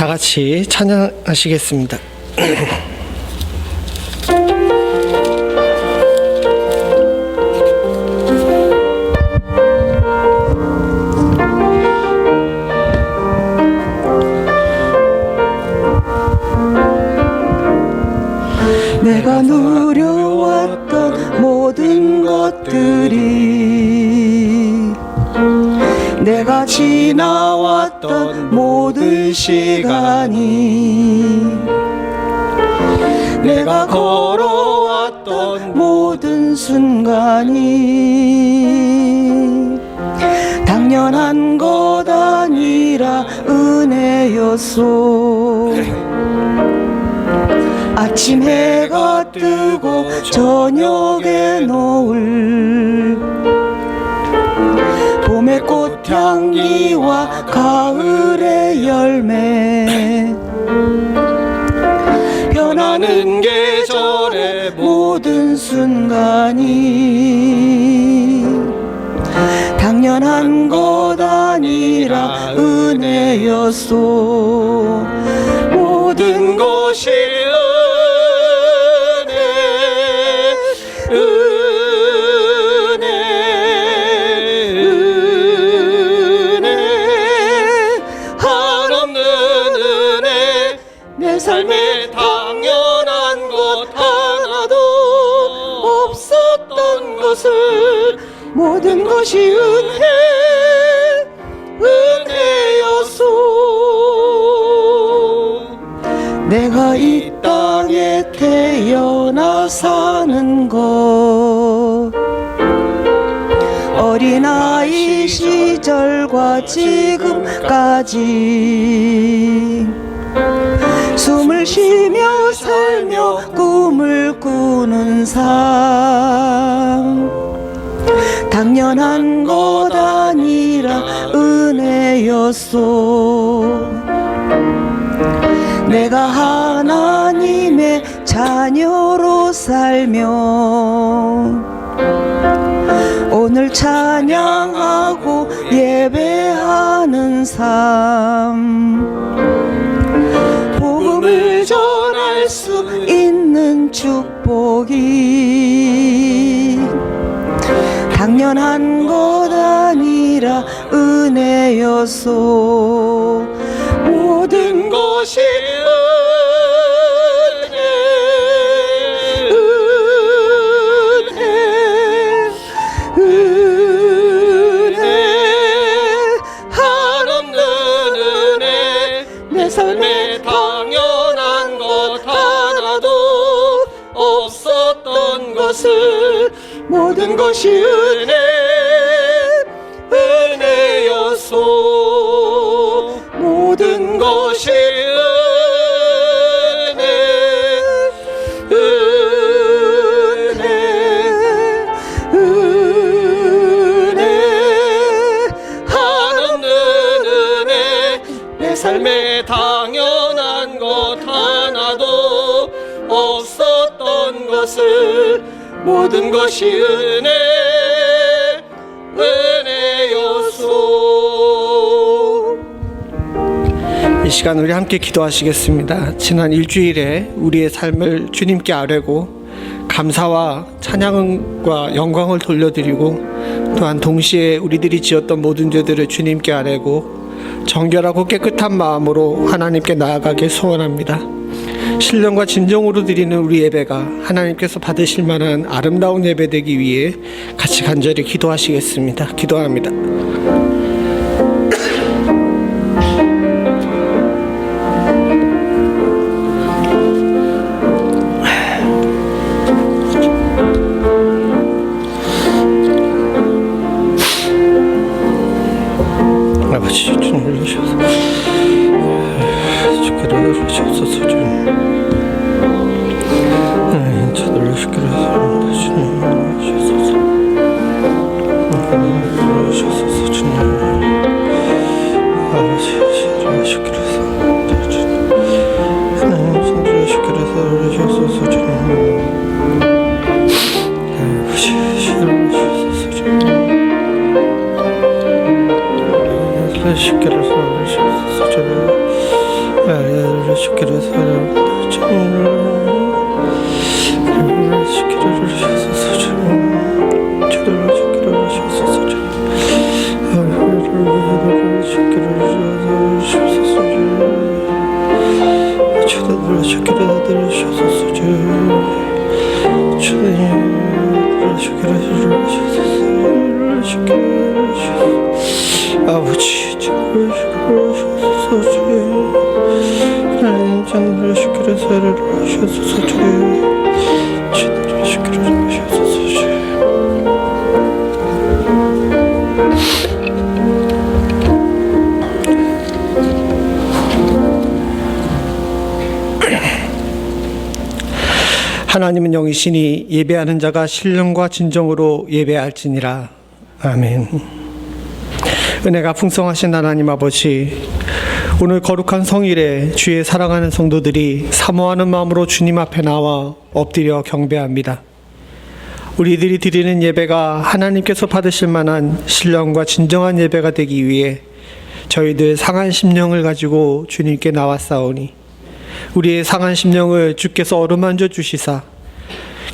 다 같이 찬양하시겠습니다. 내가 누려왔던 모든 것들이, 내가 지나왔던 모든 시간이, 내가 걸어왔던 모든 순간이 당연한 것 아니라 은혜였소. 아침 해가 뜨고 저녁에 노을, 봄의 꽃향기와 가을의 열매, 변하는 계절의 모든 순간이 당연한 것 아니라 은혜였소. 모든 것이 내 삶에 당연한 것 하나도 없었던 것을, 모든 것이 은혜였소. 내가 이 땅에 태어나 사는 것, 어린아이 시절과 지금까지 숨을 쉬며 살며 꿈을 꾸는 삶, 당연한 것 아니라 은혜였소. 내가 하나님의 자녀로 살며 오늘 찬양하고 예배하는 삶, 복음을 전할 수 있는 축복이 당연한 것 아니라 은혜였소. 모든 것이 내 삶에 당연한 것 하나도 없었던 것을, 모든 것이 은혜였소. 모든 것이 내 삶에 당연한 것 하나도 없었던 것을, 모든 것이 은혜였소. 이 시간 우리 함께 기도하시겠습니다. 지난 일주일에 우리의 삶을 주님께 아뢰고 감사와 찬양과 영광을 돌려드리고, 또한 동시에 우리들이 지었던 모든 죄들을 주님께 아뢰고 정결하고 깨끗한 마음으로 하나님께 나아가길 소원합니다. 신령과 진정으로 드리는 우리 예배가 하나님께서 받으실 만한 아름다운 예배 되기 위해 같이 간절히 기도하시겠습니다. 기도합니다. 아버지, 주님을 주셔서 주께로 주셔서 주님 저들로 주께로 주님 주셔서 주님 아버지 주께로 주님 하나님 손들어 주께로 주셔서 주님 아버지 주셔서 주님 쉽게 해서 주님 아버지, 하나님 저를 주께서 살을 하셔서 저를 주께서 하셔서 하나님은 영이시니 예배하는 자가 신령과 진정으로 예배할지니라. 아멘. 은혜가 풍성하신 하나님 아버지, 오늘 거룩한 성일에 주의 사랑하는 성도들이 사모하는 마음으로 주님 앞에 나와 엎드려 경배합니다. 우리들이 드리는 예배가 하나님께서 받으실 만한 신령과 진정한 예배가 되기 위해 저희들 상한 심령을 가지고 주님께 나왔사오니 우리의 상한 심령을 주께서 어루만져 주시사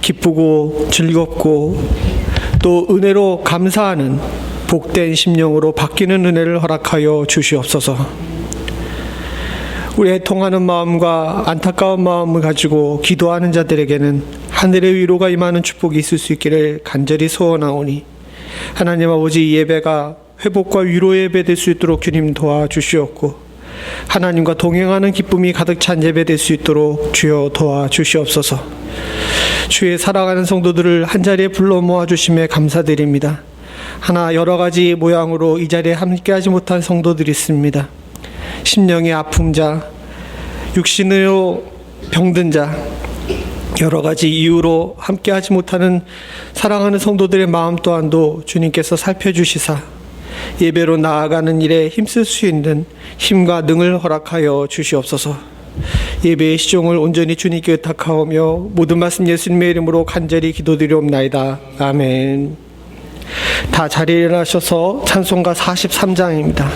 기쁘고 즐겁고 또 은혜로 감사하는 복된 심령으로 바뀌는 은혜를 허락하여 주시옵소서. 우리 애통하는 마음과 안타까운 마음을 가지고 기도하는 자들에게는 하늘의 위로가 임하는 축복이 있을 수 있기를 간절히 소원하오니 하나님 아버지, 이 예배가 회복과 위로의 예배 될 수 있도록 주님 도와주시옵고 하나님과 동행하는 기쁨이 가득 찬 예배 될 수 있도록 주여 도와주시옵소서. 주의 사랑하는 성도들을 한자리에 불러 모아주심에 감사드립니다. 하나 여러 가지 모양으로 이 자리에 함께하지 못한 성도들이 있습니다. 심령의 아픈 자, 육신으로 병든 자, 여러 가지 이유로 함께하지 못하는 사랑하는 성도들의 마음 또한도 주님께서 살펴주시사 예배로 나아가는 일에 힘쓸 수 있는 힘과 능을 허락하여 주시옵소서. 예배의 시종을 온전히 주님께 의탁하오며 모든 말씀 예수님의 이름으로 간절히 기도드리옵나이다. 아멘. 다 자리에 일어나셔서 찬송가 43장입니다.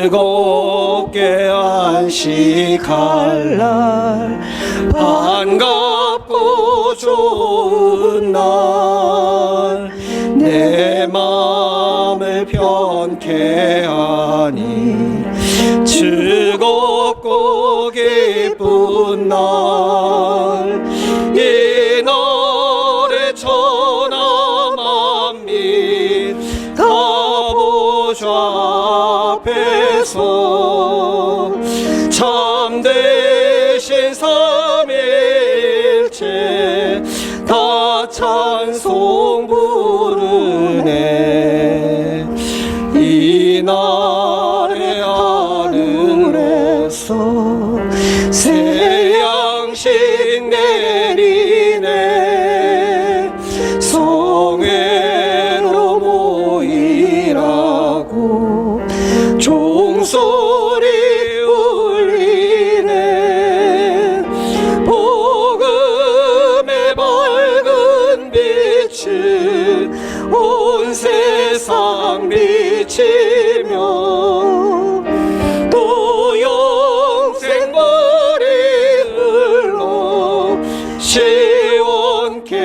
즐겁게 안식할 날, 반갑고 좋은 날, 내 마음을 편케 하니 즐겁고 기쁜 날, 이 날에 천하 만민 다 보좌 앞에서 참되신 삼위일체 다 찬송 부르네. 이 날의 하늘에서 새 양식 내리네. 성회로 모이라고 종소리 울리네. 복음의 밝은 빛을 온 세상 비치며 또 영생벌이 흘러 시원케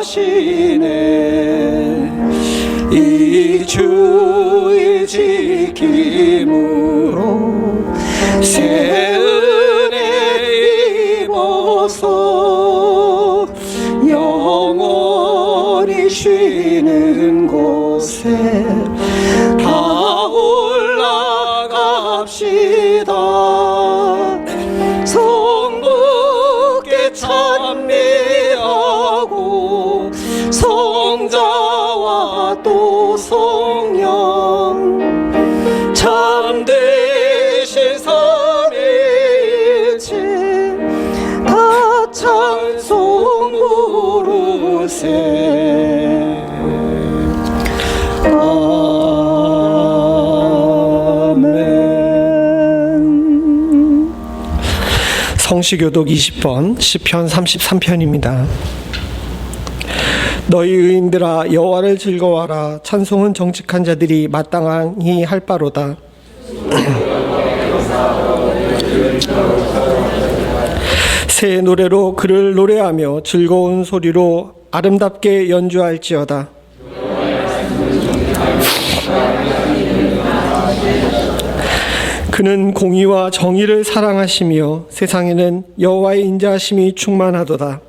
하시네. 이 주의 지킴으로 새 은혜 입어서 영원히 쉬는 곳에 다 올라갑시다. 성부께 찬미하고 성자와 또 성령 참되신 삼위일체 다 찬송 부르세. 성시교독 20번 시편 33편입니다. 너희 의인들아 여호와를 즐거워하라. 찬송은 정직한 자들이 마땅히 할 바로다. 새 노래로 그를 노래하며 즐거운 소리로 아름답게 연주할지어다. 그는 공의와 정의를 사랑하시며 세상에는 여호와의 인자하심이 충만하도다.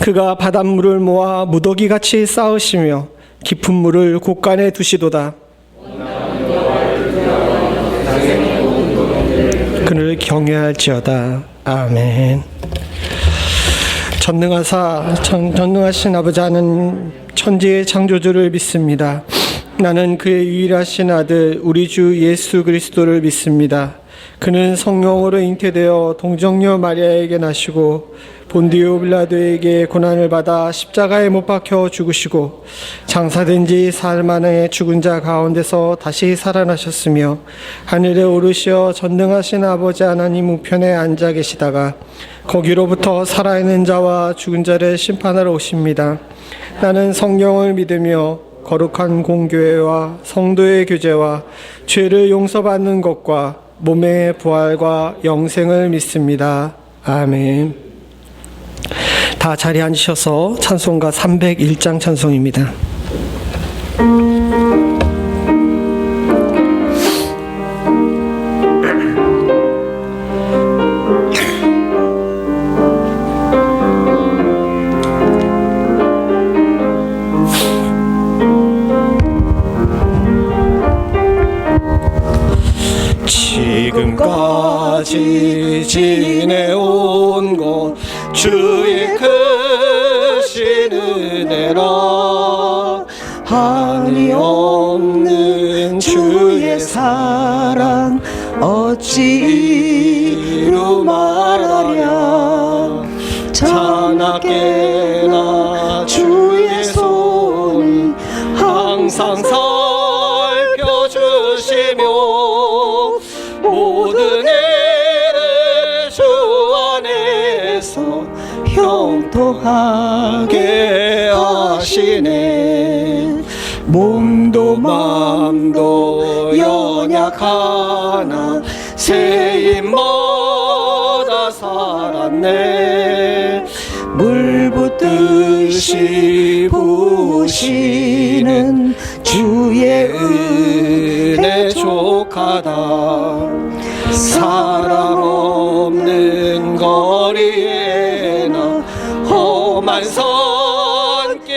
그가 바닷물을 모아 무더기같이 쌓으시며 깊은 물을 곳간에 두시도다. 그를 경외할지어다. 아멘. 전능하신 아버지 하나님, 천지의 창조주를 믿습니다. 나는 그의 유일하신 아들 우리 주 예수 그리스도를 믿습니다. 그는 성령으로 잉태되어 동정녀 마리아에게 나시고 본디오 빌라도에게 고난을 받아 십자가에 못 박혀 죽으시고 장사된 지 사흘 만에 죽은 자 가운데서 다시 살아나셨으며 하늘에 오르시어 전능하신 아버지 하나님 우편에 앉아 계시다가 거기로부터 살아있는 자와 죽은 자를 심판하러 오십니다. 나는 성령을 믿으며 거룩한 공교회와 성도의 교제와 죄를 용서받는 것과 몸의 부활과 영생을 믿습니다. 아멘. 다 자리에 앉으셔서 찬송가 301장 찬송입니다. 지금까지 지내온 것 주의 크신 은혜라. 한이 없는 주의 사랑 어찌 이루 말하랴. 자나깨나 주의 손이 항상 살펴주시며 모든 일을 주 안에서 형통하게 하시네. 몸도 마음도 연약하나 새 입마다 살았네. 물 붓듯이 부으시는 주의 은혜 족하다. 사람 없는 거리에나 험한 선길에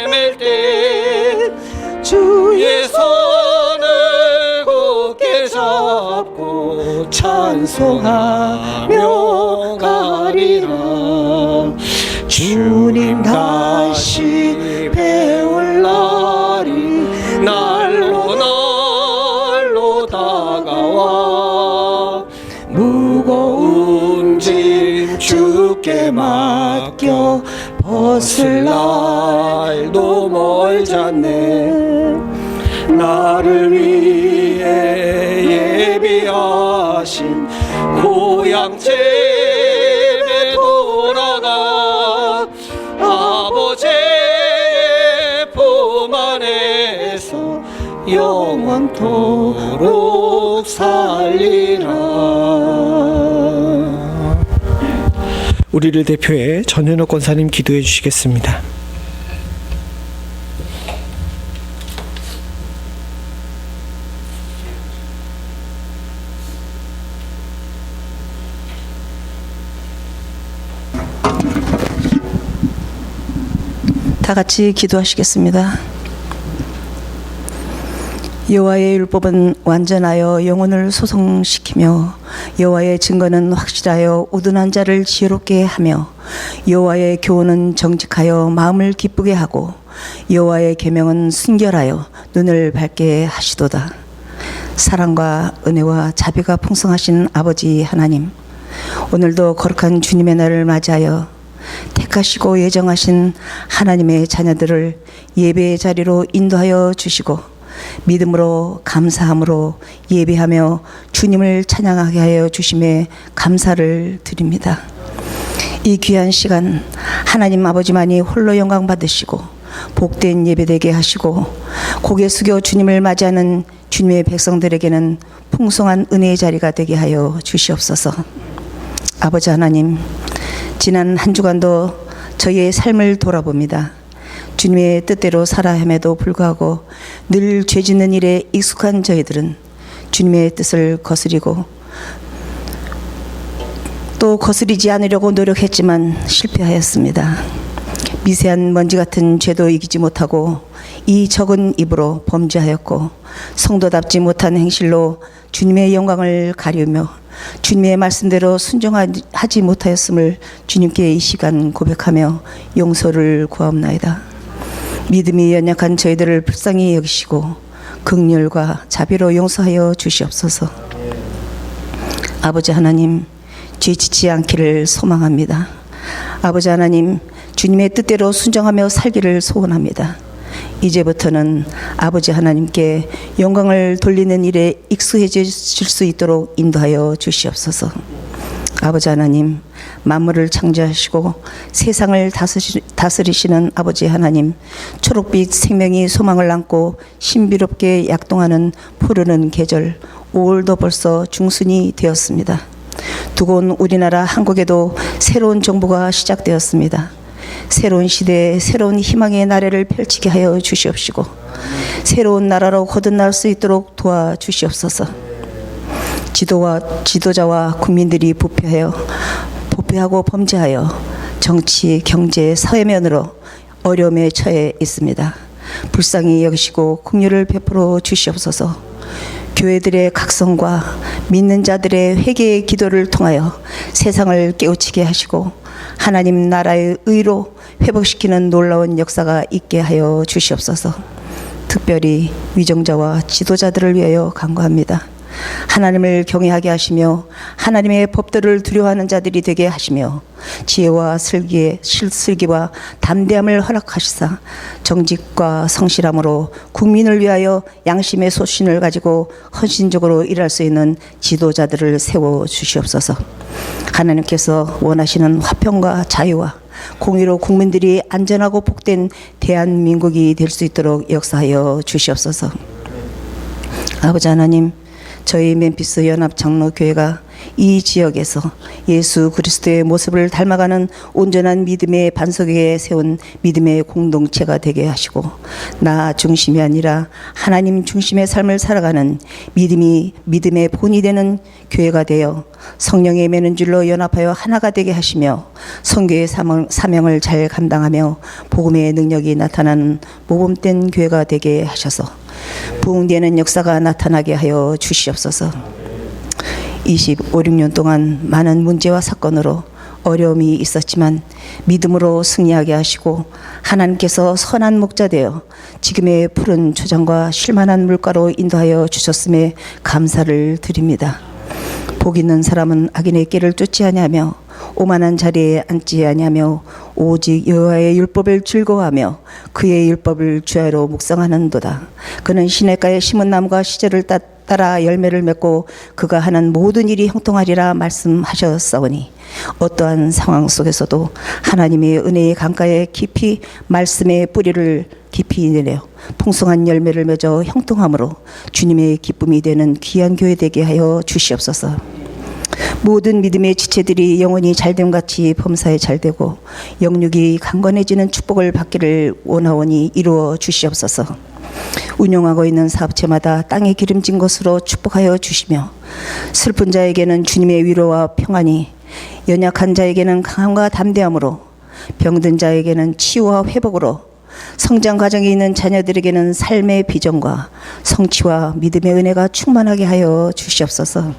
맬 때 주의 손을 굳게 잡고 찬송하며 가리라. 주님 다시 배울 날이 날로 다가와 무거운 짐 주께 맡겨 벗을 날도 멀잖네. 나를 위해 예비하신 고향 집에 돌아가 아버지의 품 안에서 영원토록 살리라. 우리를 대표해 전현옥 권사님 기도해 주시겠습니다. 다 같이 기도하시겠습니다. 여호와의 율법은 완전하여 영혼을 소성시키며 여호와의 증거는 확실하여 우둔한 자를 지혜롭게 하며 여호와의 교훈은 정직하여 마음을 기쁘게 하고 여호와의 계명은 순결하여 눈을 밝게 하시도다. 사랑과 은혜와 자비가 풍성하신 아버지 하나님, 오늘도 거룩한 주님의 날을 맞이하여 택하시고 예정하신 하나님의 자녀들을 예배의 자리로 인도하여 주시고 믿음으로 감사함으로 예배하며 주님을 찬양하게 하여 주심에 감사를 드립니다. 이 귀한 시간 하나님 아버지만이 홀로 영광 받으시고 복된 예배되게 하시고 고개 숙여 주님을 맞이하는 주님의 백성들에게는 풍성한 은혜의 자리가 되게 하여 주시옵소서. 아버지 하나님, 지난 한 주간도 저희의 삶을 돌아봅니다. 주님의 뜻대로 살아야 함에도 불구하고 늘 죄짓는 일에 익숙한 저희들은 주님의 뜻을 거스리고 또 거스리지 않으려고 노력했지만 실패하였습니다. 미세한 먼지 같은 죄도 이기지 못하고 이 적은 입으로 범죄하였고 성도답지 못한 행실로 주님의 영광을 가리우며 주님의 말씀대로 순종하지 못하였음을 주님께 이 시간 고백하며 용서를 구하옵나이다. 믿음이 연약한 저희들을 불쌍히 여기시고 긍휼과 자비로 용서하여 주시옵소서. 아버지 하나님, 죄짓지 않기를 소망합니다. 아버지 하나님, 주님의 뜻대로 순종하며 살기를 소원합니다. 이제부터는 아버지 하나님께 영광을 돌리는 일에 익숙해질 수 있도록 인도하여 주시옵소서. 아버지 하나님, 만물을 창조하시고 세상을 다스리시는 아버지 하나님, 초록빛 생명이 소망을 안고 신비롭게 약동하는 푸르는 계절 5월도 벌써 중순이 되었습니다. 두고 온 우리나라 한국에도 새로운 정부가 시작되었습니다. 새로운 시대에 새로운 희망의 나래를 펼치게 하여 주시옵시고 새로운 나라로 거듭날 수 있도록 도와주시옵소서. 지도자와 국민들이 부패하고 범죄하여 정치, 경제, 사회면으로 어려움에 처해 있습니다. 불쌍히 여기시고 긍휼을 베풀어 주시옵소서. 교회들의 각성과 믿는 자들의 회개의 기도를 통하여 세상을 깨우치게 하시고 하나님 나라의 의로 회복시키는 놀라운 역사가 있게 하여 주시옵소서. 특별히 위정자와 지도자들을 위하여 간구합니다. 하나님을 경외하게 하시며 하나님의 법들을 두려워하는 자들이 되게 하시며 지혜와 슬기와 담대함을 허락하시사 정직과 성실함으로 국민을 위하여 양심의 소신을 가지고 헌신적으로 일할 수 있는 지도자들을 세워 주시옵소서. 하나님께서 원하시는 화평과 자유와 공의로 국민들이 안전하고 복된 대한민국이 될 수 있도록 역사하여 주시옵소서. 아버지 하나님, 저희 멤피스 연합장로교회가 이 지역에서 예수 그리스도의 모습을 닮아가는 온전한 믿음의 반석에 세운 믿음의 공동체가 되게 하시고 나 중심이 아니라 하나님 중심의 삶을 살아가는 믿음의 본이 되는 교회가 되어 성령의 매는 줄로 연합하여 하나가 되게 하시며 선교의 사명을 잘 감당하며 복음의 능력이 나타나는 모범된 교회가 되게 하셔서 부흥되는 역사가 나타나게 하여 주시옵소서. 25, 6년 동안 많은 문제와 사건으로 어려움이 있었지만 믿음으로 승리하게 하시고 하나님께서 선한 목자 되어 지금의 푸른 초장과 쉴만한 물가로 인도하여 주셨음에 감사를 드립니다. 복 있는 사람은 악인의 길을 쫓지 아니하며 오만한 자리에 앉지 아니하며 오직 여호와의 율법을 즐거워하며 그의 율법을 주야로 묵상하는도다. 그는 시냇가에 심은 나무가 시절을 따라 열매를 맺고 그가 하는 모든 일이 형통하리라 말씀하셨사오니 어떠한 상황 속에서도 하나님의 은혜의 강가에 깊이 말씀의 뿌리를 깊이 내려 풍성한 열매를 맺어 형통함으로 주님의 기쁨이 되는 귀한 교회 되게 하여 주시옵소서. 모든 믿음의 지체들이 영원히 잘됨같이 범사에 잘되고 영육이 강건해지는 축복을 받기를 원하오니 이루어 주시옵소서. 운영하고 있는 사업체마다 땅에 기름진 것으로 축복하여 주시며 슬픈 자에게는 주님의 위로와 평안이, 연약한 자에게는 강함과 담대함으로, 병든 자에게는 치유와 회복으로, 성장 과정에 있는 자녀들에게는 삶의 비전과 성취와 믿음의 은혜가 충만하게 하여 주시옵소서.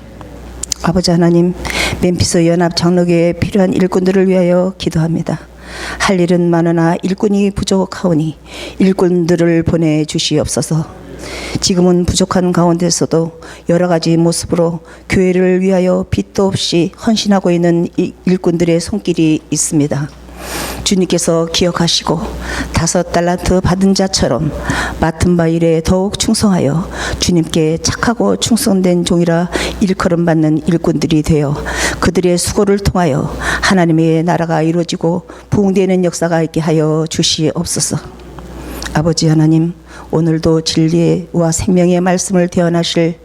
아버지 하나님, 멤피스 연합 장로교회에 필요한 일꾼들을 위하여 기도합니다. 할 일은 많으나 일꾼이 부족하오니 일꾼들을 보내주시옵소서. 지금은 부족한 가운데서도 여러 가지 모습으로 교회를 위하여 빚도 없이 헌신하고 있는 일꾼들의 손길이 있습니다. 주님께서 기억하시고 5달란트 받은 자처럼 맡은 바 일에 더욱 충성하여 주님께 착하고 충성된 종이라 일컬음 받는 일꾼들이 되어 그들의 수고를 통하여 하나님의 나라가 이루어지고 부흥되는 역사가 있게 하여 주시옵소서. 아버지 하나님, 오늘도 진리와 생명의 말씀을 대언하실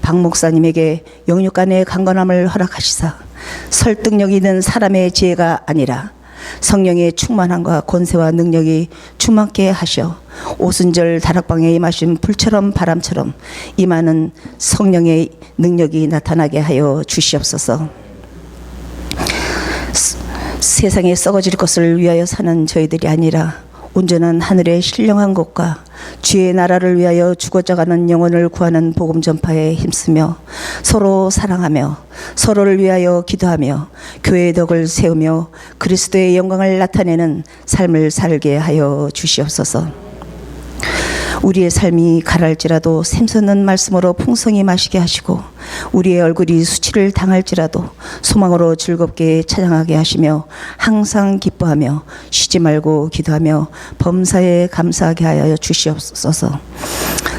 박 목사님에게 영육간의 강건함을 허락하시사 설득력 있는 사람의 지혜가 아니라 성령의 충만함과 권세와 능력이 충만케 하셔 오순절 다락방에 임하신 불처럼 바람처럼 임하는 성령의 능력이 나타나게 하여 주시옵소서. 세상에 썩어질 것을 위하여 사는 저희들이 아니라 온전한 하늘의 신령한 것과 주의 나라를 위하여 죽어져가는 영혼을 구하는 복음 전파에 힘쓰며 서로 사랑하며 서로를 위하여 기도하며 교회의 덕을 세우며 그리스도의 영광을 나타내는 삶을 살게 하여 주시옵소서. 우리의 삶이 가랄지라도 샘솟는 말씀으로 풍성히 마시게 하시고 우리의 얼굴이 수치를 당할지라도 소망으로 즐겁게 찬양하게 하시며 항상 기뻐하며 쉬지 말고 기도하며 범사에 감사하게 하여 주시옵소서.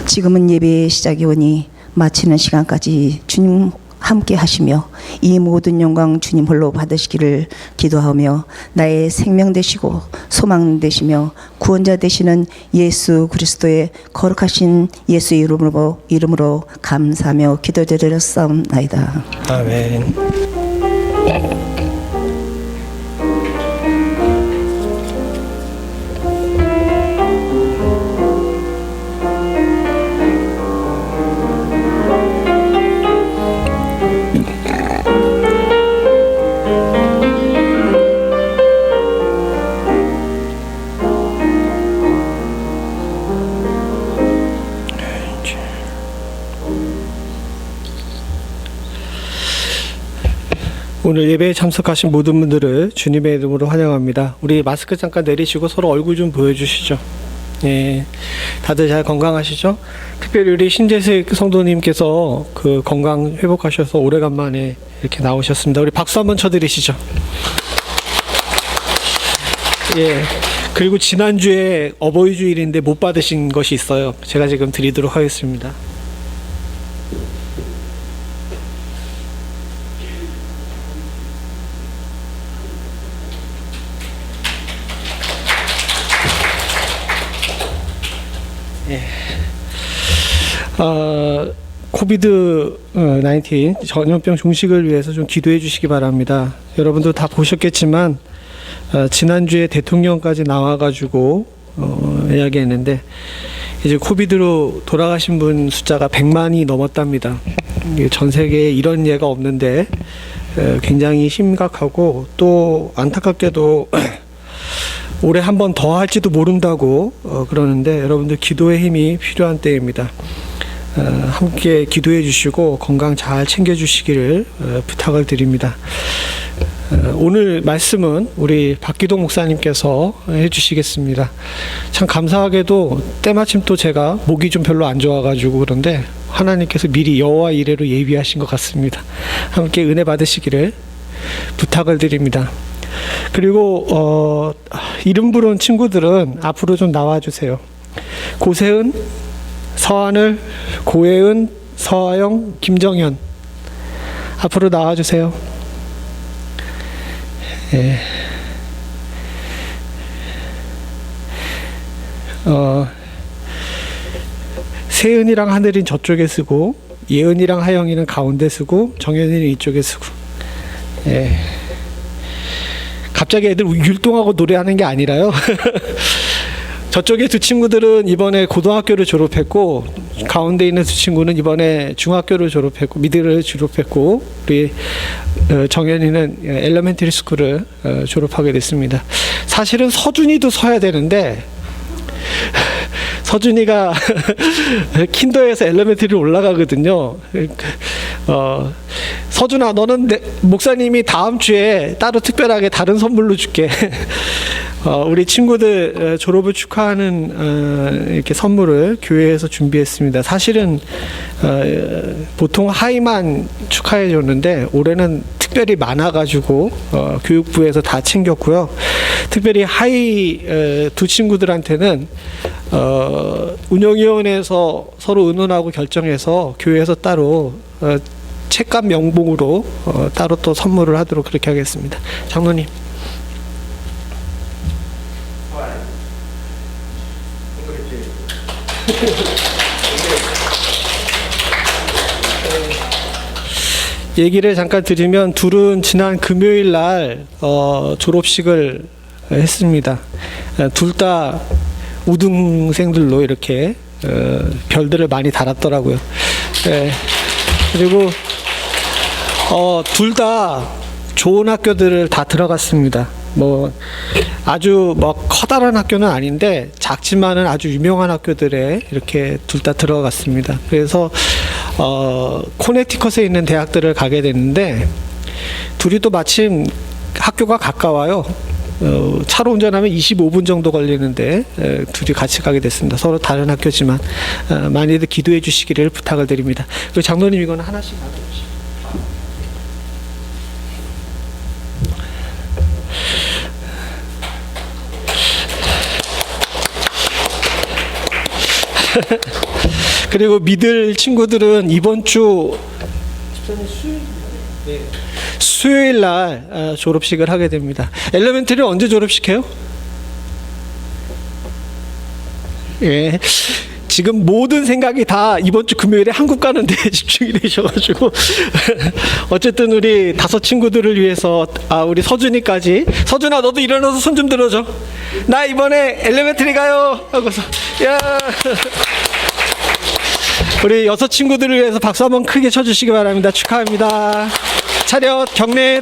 지금은 예배의 시작이 오니 마치는 시간까지 주님 함께 하시며 이 모든 영광 주님 홀로 받으시기를 기도하며 나의 생명 되시고 소망 되시며 구원자 되시는 예수 그리스도의 거룩하신 예수 이름으로 감사하며 기도드렸사옵나이다. 아멘. 오늘 예배에 참석하신 모든 분들을 주님의 이름으로 환영합니다. 우리 마스크 잠깐 내리시고 서로 얼굴 좀 보여주시죠. 예, 다들 잘 건강하시죠? 특별히 우리 신재식 성도님께서 그 건강 회복하셔서 오래간만에 이렇게 나오셨습니다. 우리 박수 한번 쳐드리시죠. 예. 그리고 지난주에 어버이 주일인데 못 받으신 것이 있어요. 제가 지금 드리도록 하겠습니다. 코비드 19 전염병 종식을 위해서 좀 기도해 주시기 바랍니다. 여러분도 다 보셨겠지만 지난주에 대통령까지 나와가지고 이야기했는데 이제 코비드로 돌아가신 분 숫자가 100만이 넘었답니다. 전 세계에 이런 예가 없는데 굉장히 심각하고 또 안타깝게도 올해 한 번 더 할지도 모른다고 그러는데 여러분들 기도의 힘이 필요한 때입니다. 함께 기도해 주시고 건강 잘 챙겨 주시기를 부탁을 드립니다. 오늘 말씀은 우리 박기동 목사님께서 해주시겠습니다. 참 감사하게도 때마침 또 제가 목이 좀 별로 안 좋아가지고 그런데 하나님께서 미리 여호와 이레로 예비하신 것 같습니다. 함께 은혜 받으시기를 부탁을 드립니다. 그리고 이름 부른 친구들은 앞으로 좀 나와주세요. 고세은, 서하늘, 고혜은, 서하영, 김정현 앞으로 나와주세요. 예. 세은이랑 하늘인 저쪽에 쓰고 예은이랑 하영이는 가운데 쓰고 정현이는 이쪽에 쓰고. 예. 갑자기 애들 율동하고 노래하는 게 아니라요. 저쪽에 두 친구들은 이번에 고등학교를 졸업했고 가운데 있는 두 친구는 이번에 중학교를 졸업했고 미드를 졸업했고 우리 정현이는 엘레멘터리 스쿨을 졸업하게 됐습니다. 사실은 서준이도 서야 되는데 서준이가 킨더에서 엘레멘터리로 올라가거든요. 서준아, 너는 목사님이 다음 주에 따로 특별하게 다른 선물로 줄게. 우리 친구들 졸업을 축하하는 이렇게 선물을 교회에서 준비했습니다. 사실은 보통 하이만 축하해 줬는데 올해는 특별히 많아가지고 교육부에서 다 챙겼고요. 특별히 하이 두 친구들한테는 운영위원회에서 서로 의논하고 결정해서 교회에서 따로 책감 명봉으로 따로 또 선물을 하도록 그렇게 하겠습니다. 장로님. 얘기를 잠깐 드리면 둘은 지난 금요일 날 졸업식을 했습니다. 둘 다 우등생들로 이렇게 별들을 많이 달았더라고요. 그리고 둘 다 좋은 학교들을 다 들어갔습니다. 뭐 아주 뭐 커다란 학교는 아닌데 작지만은 아주 유명한 학교들에 이렇게 둘 다 들어갔습니다. 그래서 코네티컷에 있는 대학들을 가게 됐는데 둘이 또 마침 학교가 가까워요. 차로 운전하면 25분 정도 걸리는데 둘이 같이 가게 됐습니다. 서로 다른 학교지만 많이들 기도해 주시기를 부탁을 드립니다. 그리고 장로님 이거는 하나씩 나눠주시죠. 그리고 믿을 친구들은 이번 주 수요일 날 졸업식을 하게 됩니다. 엘레멘터리 언제 졸업식해요? 예. 지금 모든 생각이 다 이번 주 금요일에 한국 가는데 집중이 되셔가지고 어쨌든 우리 5 친구들을 위해서 우리 서준이까지 서준아 너도 일어나서 손 좀 들어줘. 나 이번에 엘레멘터리 가요 하고서 야 우리 6 친구들을 위해서 박수 한번 크게 쳐주시기 바랍니다. 축하합니다. 차렷 경례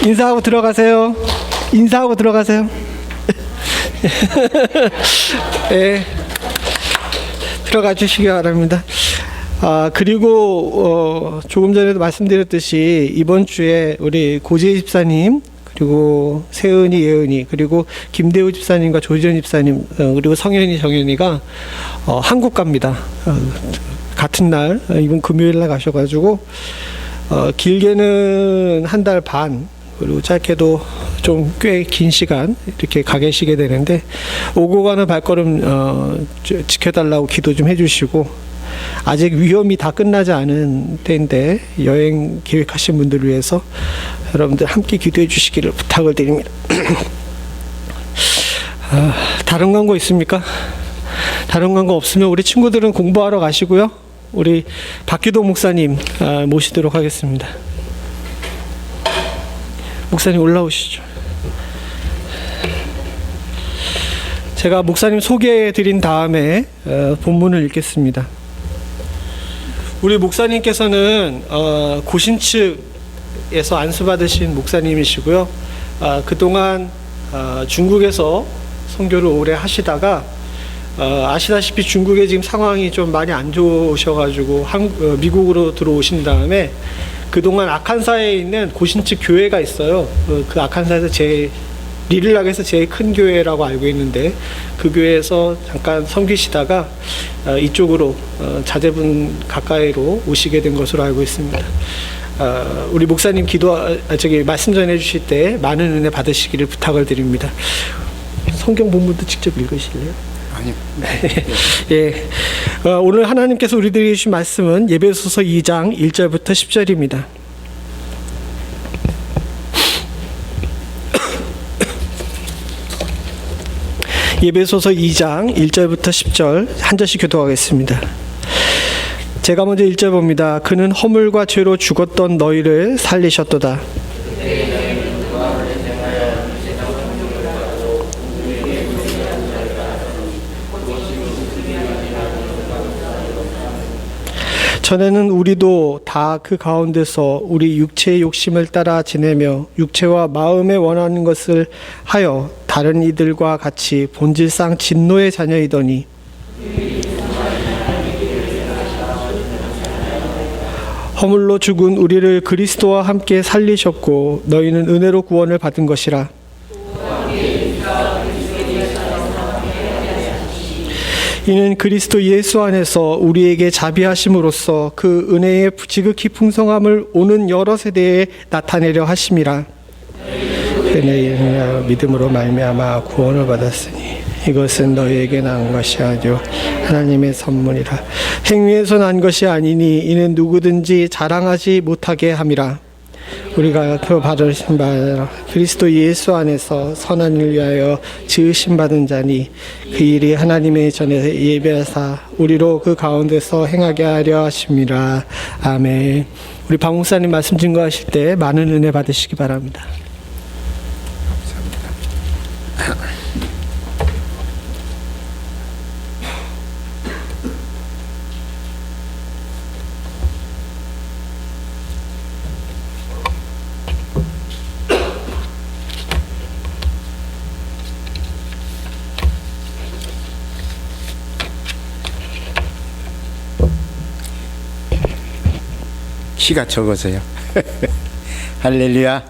인사하고 들어가세요. 인사하고 들어가세요. 네. 들어가 주시기 바랍니다. 그리고 조금 전에도 말씀드렸듯이 이번 주에 우리 고재희 집사님 그리고 세은이 예은이 그리고 김대우 집사님과 조지현 집사님 그리고 성현이 정현이가 한국 갑니다. 같은 날 이번 금요일 날 가셔가지고 길게는 1달 반 그리고 짧게도 좀 꽤 긴 시간 이렇게 가 계시게 되는데 오고 가는 발걸음 지켜달라고 기도 좀 해주시고 아직 위험이 다 끝나지 않은 때인데 여행 계획하신 분들을 위해서 여러분들 함께 기도해 주시기를 부탁을 드립니다. 다른 광고 있습니까? 다른 광고 없으면 우리 친구들은 공부하러 가시고요. 우리 박기동 목사님 모시도록 하겠습니다. 목사님 올라오시죠. 제가 목사님 소개해 드린 다음에 본문을 읽겠습니다. 우리 목사님께서는 고신측에서 안수받으신 목사님이시고요. 그동안 중국에서 선교를 오래 하시다가 아시다시피 중국의 지금 상황이 좀 많이 안 좋으셔가지고 미국으로 들어오신 다음에 그동안 아칸사에 있는 고신측 교회가 있어요. 그 아칸사에서 리를락에서 제일 큰 교회라고 알고 있는데 그 교회에서 잠깐 섬기시다가 이쪽으로 자제분 가까이로 오시게 된 것으로 알고 있습니다. 우리 목사님 말씀 전해 주실 때 많은 은혜 받으시기를 부탁을 드립니다. 성경 본문도 직접 읽으실래요? 아니요. 예. 오늘 하나님께서 우리들에게 주신 말씀은 예배소서 2장 1절부터 10절입니다. 예배소서 2장 1절부터 10절 한 절씩 교독하겠습니다. 제가 먼저 1절 봅니다. 그는 허물과 죄로 죽었던 너희를 살리셨도다. 전에는 우리도 다 그 가운데서 우리 육체의 욕심을 따라 지내며 육체와 마음에 원하는 것을 하여 다른 이들과 같이 본질상 진노의 자녀이더니 허물로 죽은 우리를 그리스도와 함께 살리셨고 너희는 은혜로 구원을 받은 것이라. 이는 그리스도 예수 안에서 우리에게 자비하심으로써 그 은혜의 지극히 풍성함을 오는 여러 세대에 나타내려 하심이라. 은혜의 믿음으로 말미암아 구원을 받았으니 이것은 너희에게 난 것이 아니요 하나님의 선물이라. 행위에서 난 것이 아니니 이는 누구든지 자랑하지 못하게 함이라. 우리가 그 받으신 바 그리스도 예수 안에서 선한 일 위하여 지으심 받은 자니 그 일이 하나님의 전에 예배하사 우리로 그 가운데서 행하게 하려 하심이라. 아멘. 우리 박 목사님 말씀 증거하실 때 많은 은혜 받으시기 바랍니다. 키가 적어서요. 할렐루야.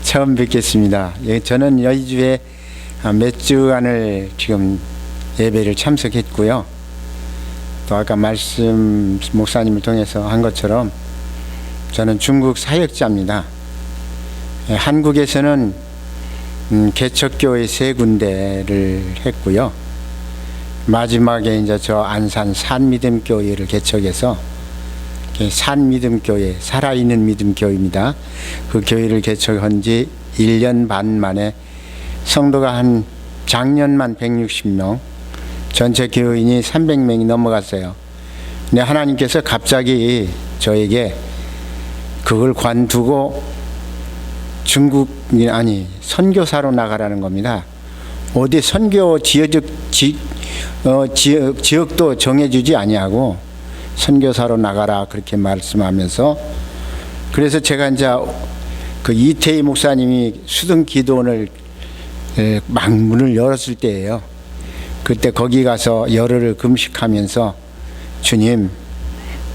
처음 뵙겠습니다. 저는 여의주에 몇 주간을 지금 예배를 참석했고요. 또 아까 말씀 목사님을 통해서 한 것처럼 저는 중국 사역자입니다. 한국에서는 개척교회 3군데를 했고요. 마지막에 이제 저 안산 산믿음교회를 개척해서 산믿음교회, 살아있는 믿음교회입니다. 그 교회를 개척한 지 1년 반 만에 성도가 한 작년만 160명, 전체 교인이 300명이 넘어갔어요. 근데 하나님께서 갑자기 저에게 그걸 관두고 중국이 아니 선교사로 나가라는 겁니다. 어디 선교 지역도 정해주지 아니하고 선교사로 나가라 그렇게 말씀하면서, 그래서 제가 이제 그 이태희 목사님이 수등 기도원을 막 문을 열었을 때예요. 그때 거기 가서 열흘을 금식하면서 주님,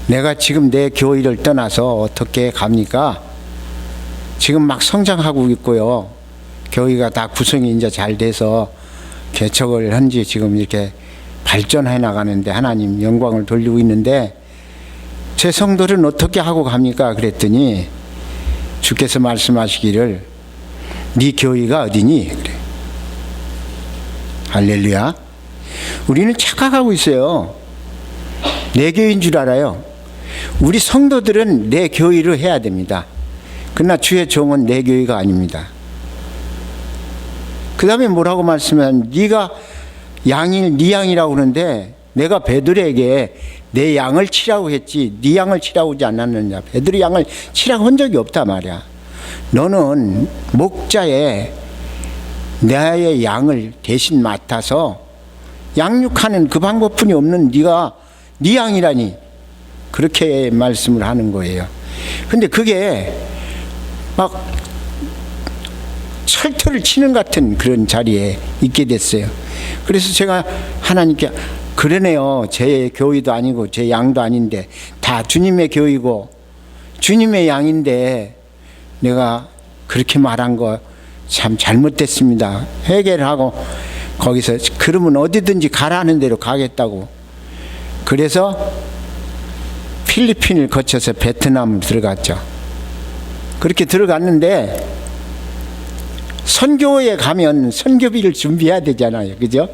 내가 지금 내 교회를 떠나서 어떻게 갑니까? 지금 막 성장하고 있고요. 교회가 다 구성이 이제 잘 돼서 개척을 한 지 지금 이렇게 발전해 나가는데 하나님 영광을 돌리고 있는데 제 성도들은 어떻게 하고 갑니까? 그랬더니 주께서 말씀하시기를 네 교회가 어디니? 그래. 할렐루야. 우리는 착각하고 있어요. 내 교회인 줄 알아요. 우리 성도들은 내 교회로 해야 됩니다. 그러나 주의 종은 내 교회가 아닙니다. 그 다음에 뭐라고 말씀하면 네가 네 양이라고 그러는데 내가 베드로에게 내 양을 치라고 했지 네 양을 치라고 하지 않았느냐. 베드로 양을 치라고 한 적이 없단 말이야. 너는 목자의 나의 양을 대신 맡아서 양육하는 그 방법뿐이 없는 네가 네 양이라니 그렇게 말씀을 하는 거예요. 근데 그게 막 철퇴를 치는 같은 그런 자리에 있게 됐어요. 그래서 제가 하나님께 그러네요. 제 교회도 아니고 제 양도 아닌데 다 주님의 교회고 주님의 양인데 내가 그렇게 말한 거 참 잘못됐습니다. 회개를 하고 거기서 그러면 어디든지 가라는 대로 가겠다고. 그래서 필리핀을 거쳐서 베트남을 들어갔죠. 그렇게 들어갔는데 선교에 가면 선교비를 준비해야 되잖아요. 그죠?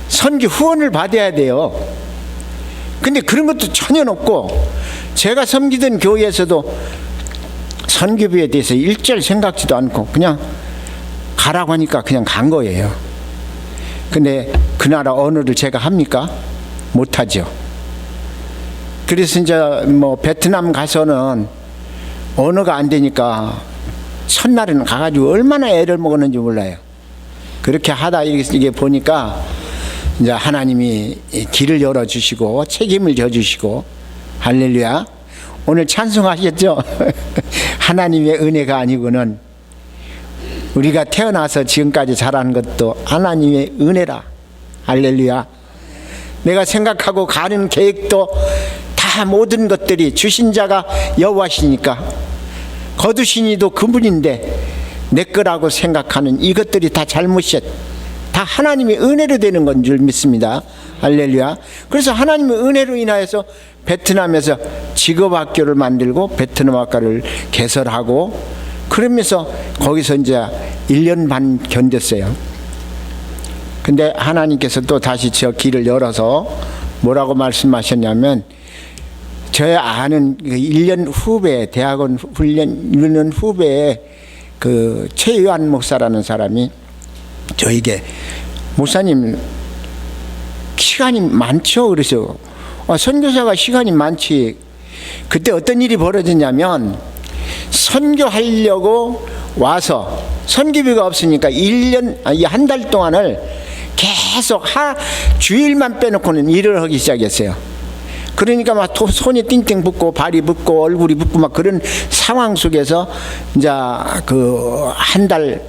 선교 후원을 받아야 돼요. 근데 그런 것도 전혀 없고 제가 섬기던 교회에서도 선교비에 대해서 일절 생각지도 않고 그냥 가라고 하니까 그냥 간 거예요. 근데 그 나라 언어를 제가 합니까? 못하죠. 그래서 이제 뭐 베트남 가서는 언어가 안 되니까 첫날에는 가가지고 얼마나 애를 먹었는지 몰라요. 그렇게 하다 이게 보니까 이제 하나님이 길을 열어주시고 책임을 져주시고 할렐루야. 오늘 찬송하셨죠? 하나님의 은혜가 아니고는 우리가 태어나서 지금까지 자란 것도 하나님의 은혜라. 할렐루야. 내가 생각하고 가는 계획도 다 모든 것들이 주신 자가 여호와시니까 거두신 이도 그분인데 내 거라고 생각하는 이것들이 다 잘못이었. 다 하나님의 은혜로 되는 건 줄 믿습니다. 할렐루야. 그래서 하나님의 은혜로 인하여서 베트남에서 직업학교를 만들고 베트남 학과를 개설하고 그 그러면서 거기서 이제 1년 반 견뎠어요. 근데 하나님께서 또 다시 저 길을 열어서 뭐라고 말씀하셨냐면, 저의 아는 1년 후배, 대학원 훈련 1년 후배에 그 최유한 목사라는 사람이 저에게, 목사님 시간이 많죠? 그래서 선교사가 시간이 많지. 그때 어떤 일이 벌어졌냐면, 선교하려고 와서 선교비가 없으니까 1년, 한 달 동안을 계속 주일만 빼놓고는 일을 하기 시작했어요. 그러니까 막 손이 띵띵 붓고 발이 붓고 얼굴이 붓고 막 그런 상황 속에서 이제 그 한 달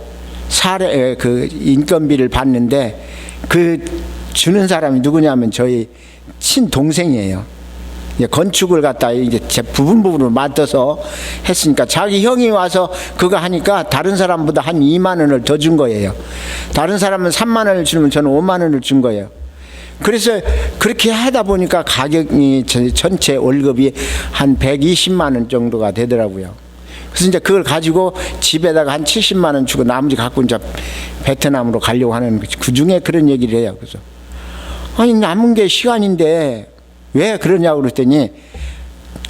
사례 그 인건비를 받는데, 그 주는 사람이 누구냐면 저희 친동생이에요. 건축을 갖다 이제 제 부분으로 맡아서 했으니까 자기 형이 와서 그거 하니까 다른 사람보다 한 2만 원을 더 준 거예요. 다른 사람은 3만 원을 주면 저는 5만 원을 준 거예요. 그래서 그렇게 하다 보니까 가격이 전체 월급이 한 120만 원 정도가 되더라고요. 그래서 이제 그걸 가지고 집에다가 한 70만 원 주고 나머지 갖고 이제 베트남으로 가려고 하는 거지. 그 중에 그런 얘기를 해요. 그래서 아니, 남은 게 시간인데 왜 그러냐고 그랬더니,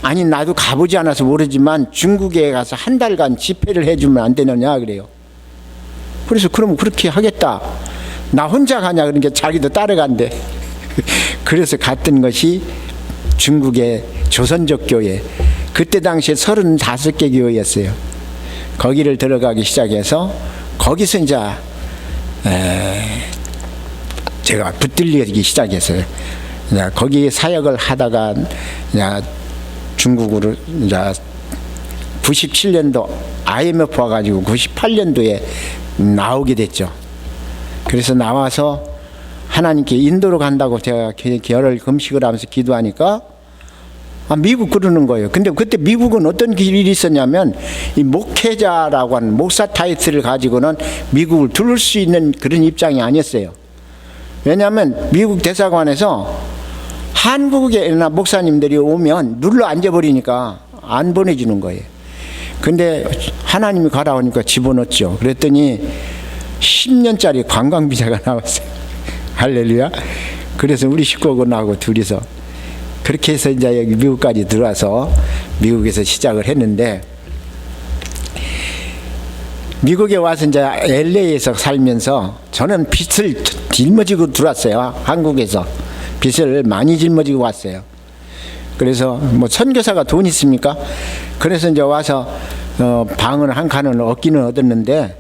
아니 나도 가보지 않아서 모르지만 중국에 가서 한 달간 집회를 해주면 안 되느냐 그래요. 그래서 그럼 그렇게 하겠다. 나 혼자 가냐 그러니까 자기도 따라간대. 그래서 갔던 것이 중국의 조선족 교회, 그때 당시에 35개 교회였어요. 거기를 들어가기 시작해서 거기서 이제 제가 붙들리기 시작했어요. 거기 사역을 하다가 중국으로 97년도 IMF 와가지고 98년도에 나오게 됐죠. 그래서 나와서 하나님께 인도로 간다고 제가 열흘 금식을 하면서 기도하니까 미국 그러는 거예요. 근데 그때 미국은 어떤 일이 있었냐면, 이 목회자라고 하는 목사 타이틀을 가지고는 미국을 둘을 수 있는 그런 입장이 아니었어요. 왜냐하면 미국 대사관에서 한국에나 목사님들이 오면 눌러 앉아버리니까 안 보내주는 거예요. 근데 하나님이 가라 하니까 집어넣었죠. 그랬더니 10년짜리 관광비자가 나왔어요. 할렐루야. 그래서 우리 식구하고 둘이서 그렇게 해서 이제 여기 미국까지 들어와서 미국에서 시작을 했는데, 미국에 와서 이제 LA에서 살면서 저는 빚을 짊어지고 들어왔어요. 한국에서 빚을 많이 짊어지고 왔어요. 그래서 뭐 선교사가 돈 있습니까? 그래서 이제 와서 방을 한 칸을 얻기는 얻었는데,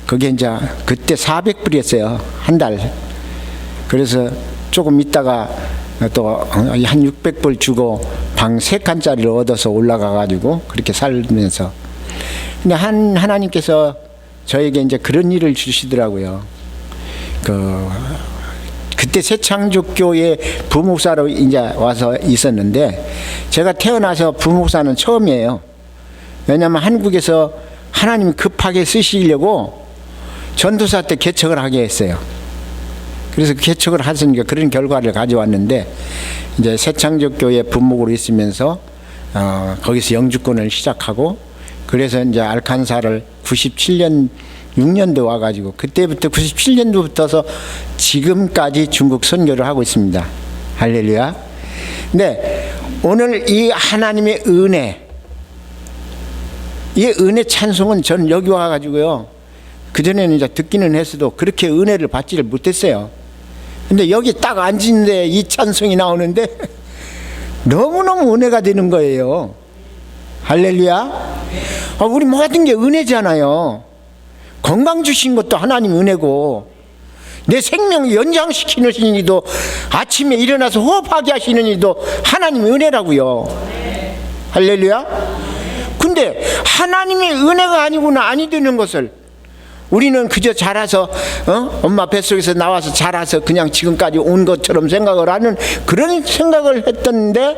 그게 이제 그때 400불이었어요. 한 달. 그래서 조금 있다가 또 한 600불 주고 방 3칸짜리를 얻어서 올라가가지고 그렇게 살면서. 근데 하나님께서 저에게 이제 그런 일을 주시더라고요. 그때 새창조교회 부목사로 이제 와서 있었는데, 제가 태어나서 부목사는 처음이에요. 왜냐하면 한국에서 하나님이 급하게 쓰시려고 전도사 때 개척을 하게 했어요. 그래서 개척을 하시니까 그런 결과를 가져왔는데, 이제 새창조교회 부목으로 있으면서 거기서 영주권을 시작하고, 그래서 이제 알칸사를 97년 6년도 와가지고 그때부터 97년도부터서 지금까지 중국 선교를 하고 있습니다. 할렐루야. 근데 오늘 이 하나님의 은혜, 이 은혜 찬송은 전 여기 와가지고요, 그전에는 이제 듣기는 했어도 그렇게 은혜를 받지를 못했어요. 근데 여기 딱 앉은데 이 찬송이 나오는데 너무너무 은혜가 되는 거예요. 할렐루야. 우리 모든 게 은혜잖아요. 건강 주신 것도 하나님 은혜고, 내 생명 연장시키는 이도, 아침에 일어나서 호흡하게 하시는 이도 하나님의 은혜라고요. 할렐루야. 근데 하나님의 은혜가 아니구나, 아니 되는 것을 우리는 그저 자라서 엄마 뱃속에서 나와서 자라서 그냥 지금까지 온 것처럼 생각을 하는 그런 생각을 했던데,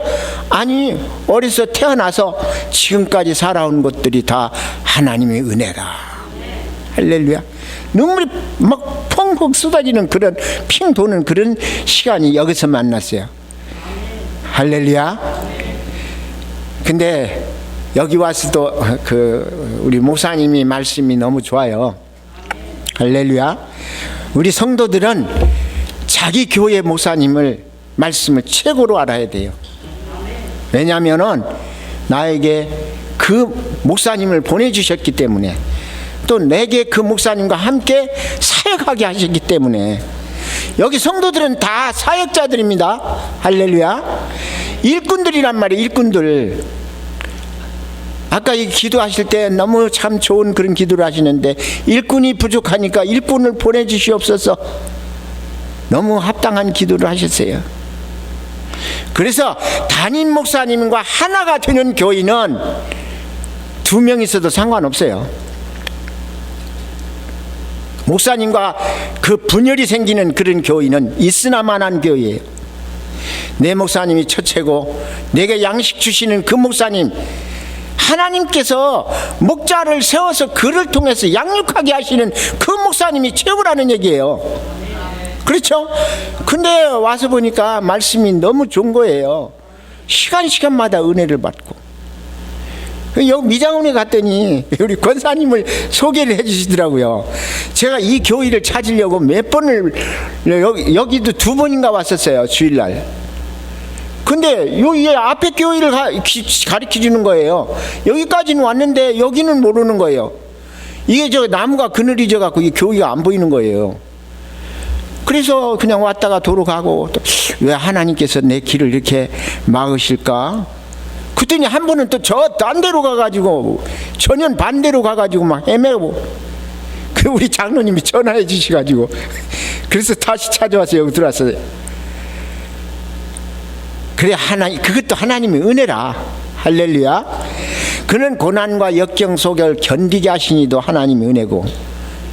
아니 어려서 태어나서 지금까지 살아온 것들이 다 하나님의 은혜라. 할렐루야. 눈물이 막 펑펑 쏟아지는 그런 핑 도는 그런 시간이 여기서 만났어요. 할렐루야. 근데 여기 와서도 우리 목사님이 말씀이 너무 좋아요. 할렐루야. 우리 성도들은 자기 교회 목사님을 말씀을 최고로 알아야 돼요. 왜냐하면은 나에게 그 목사님을 보내주셨기 때문에, 또 내게 그 목사님과 함께 사역하게 하셨기 때문에. 여기 성도들은 다 사역자들입니다. 할렐루야. 일꾼들이란 말이에요. 일꾼들. 아까 이 기도하실 때 너무 참 좋은 그런 기도를 하시는데, 일꾼이 부족하니까 일꾼을 보내주시옵소서. 너무 합당한 기도를 하셨어요. 그래서 담임 목사님과 하나가 되는 교인은 2명 있어도 상관없어요. 목사님과 그 분열이 생기는 그런 교인은 있으나마나한 교회예요. 내 목사님이 첫째고 내게 양식 주시는 그 목사님, 하나님께서 목자를 세워서 그를 통해서 양육하게 하시는 그 목사님이 최고라는 얘기예요. 그렇죠? 근데 와서 보니까 말씀이 너무 좋은 거예요. 시간마다 은혜를 받고. 여기 미장원에 갔더니 우리 권사님을 소개를 해주시더라고요. 제가 이 교회를 찾으려고 몇 번을, 여기도 2번인가 왔었어요, 주일날. 근데 여기 앞에 교회를 가르쳐 주는 거예요. 여기까지는 왔는데 여기는 모르는 거예요. 이게 저 나무가 그늘이 져 갖고 이 교회가 안 보이는 거예요. 그래서 그냥 왔다가 도로 가고, 또 왜 하나님께서 내 길을 이렇게 막으실까? 그랬더니 한 번은 또 저 딴 데로 가가지고, 전혀 반대로 가가지고 막 헤매고, 그 우리 장로님이 전화해 주셔가지고, 그래서 다시 찾아와서 여기 들어왔어요. 그래, 그것도 하나님의 은혜라. 할렐루야. 그는 고난과 역경 속을 견디게 하시니도 하나님의 은혜고,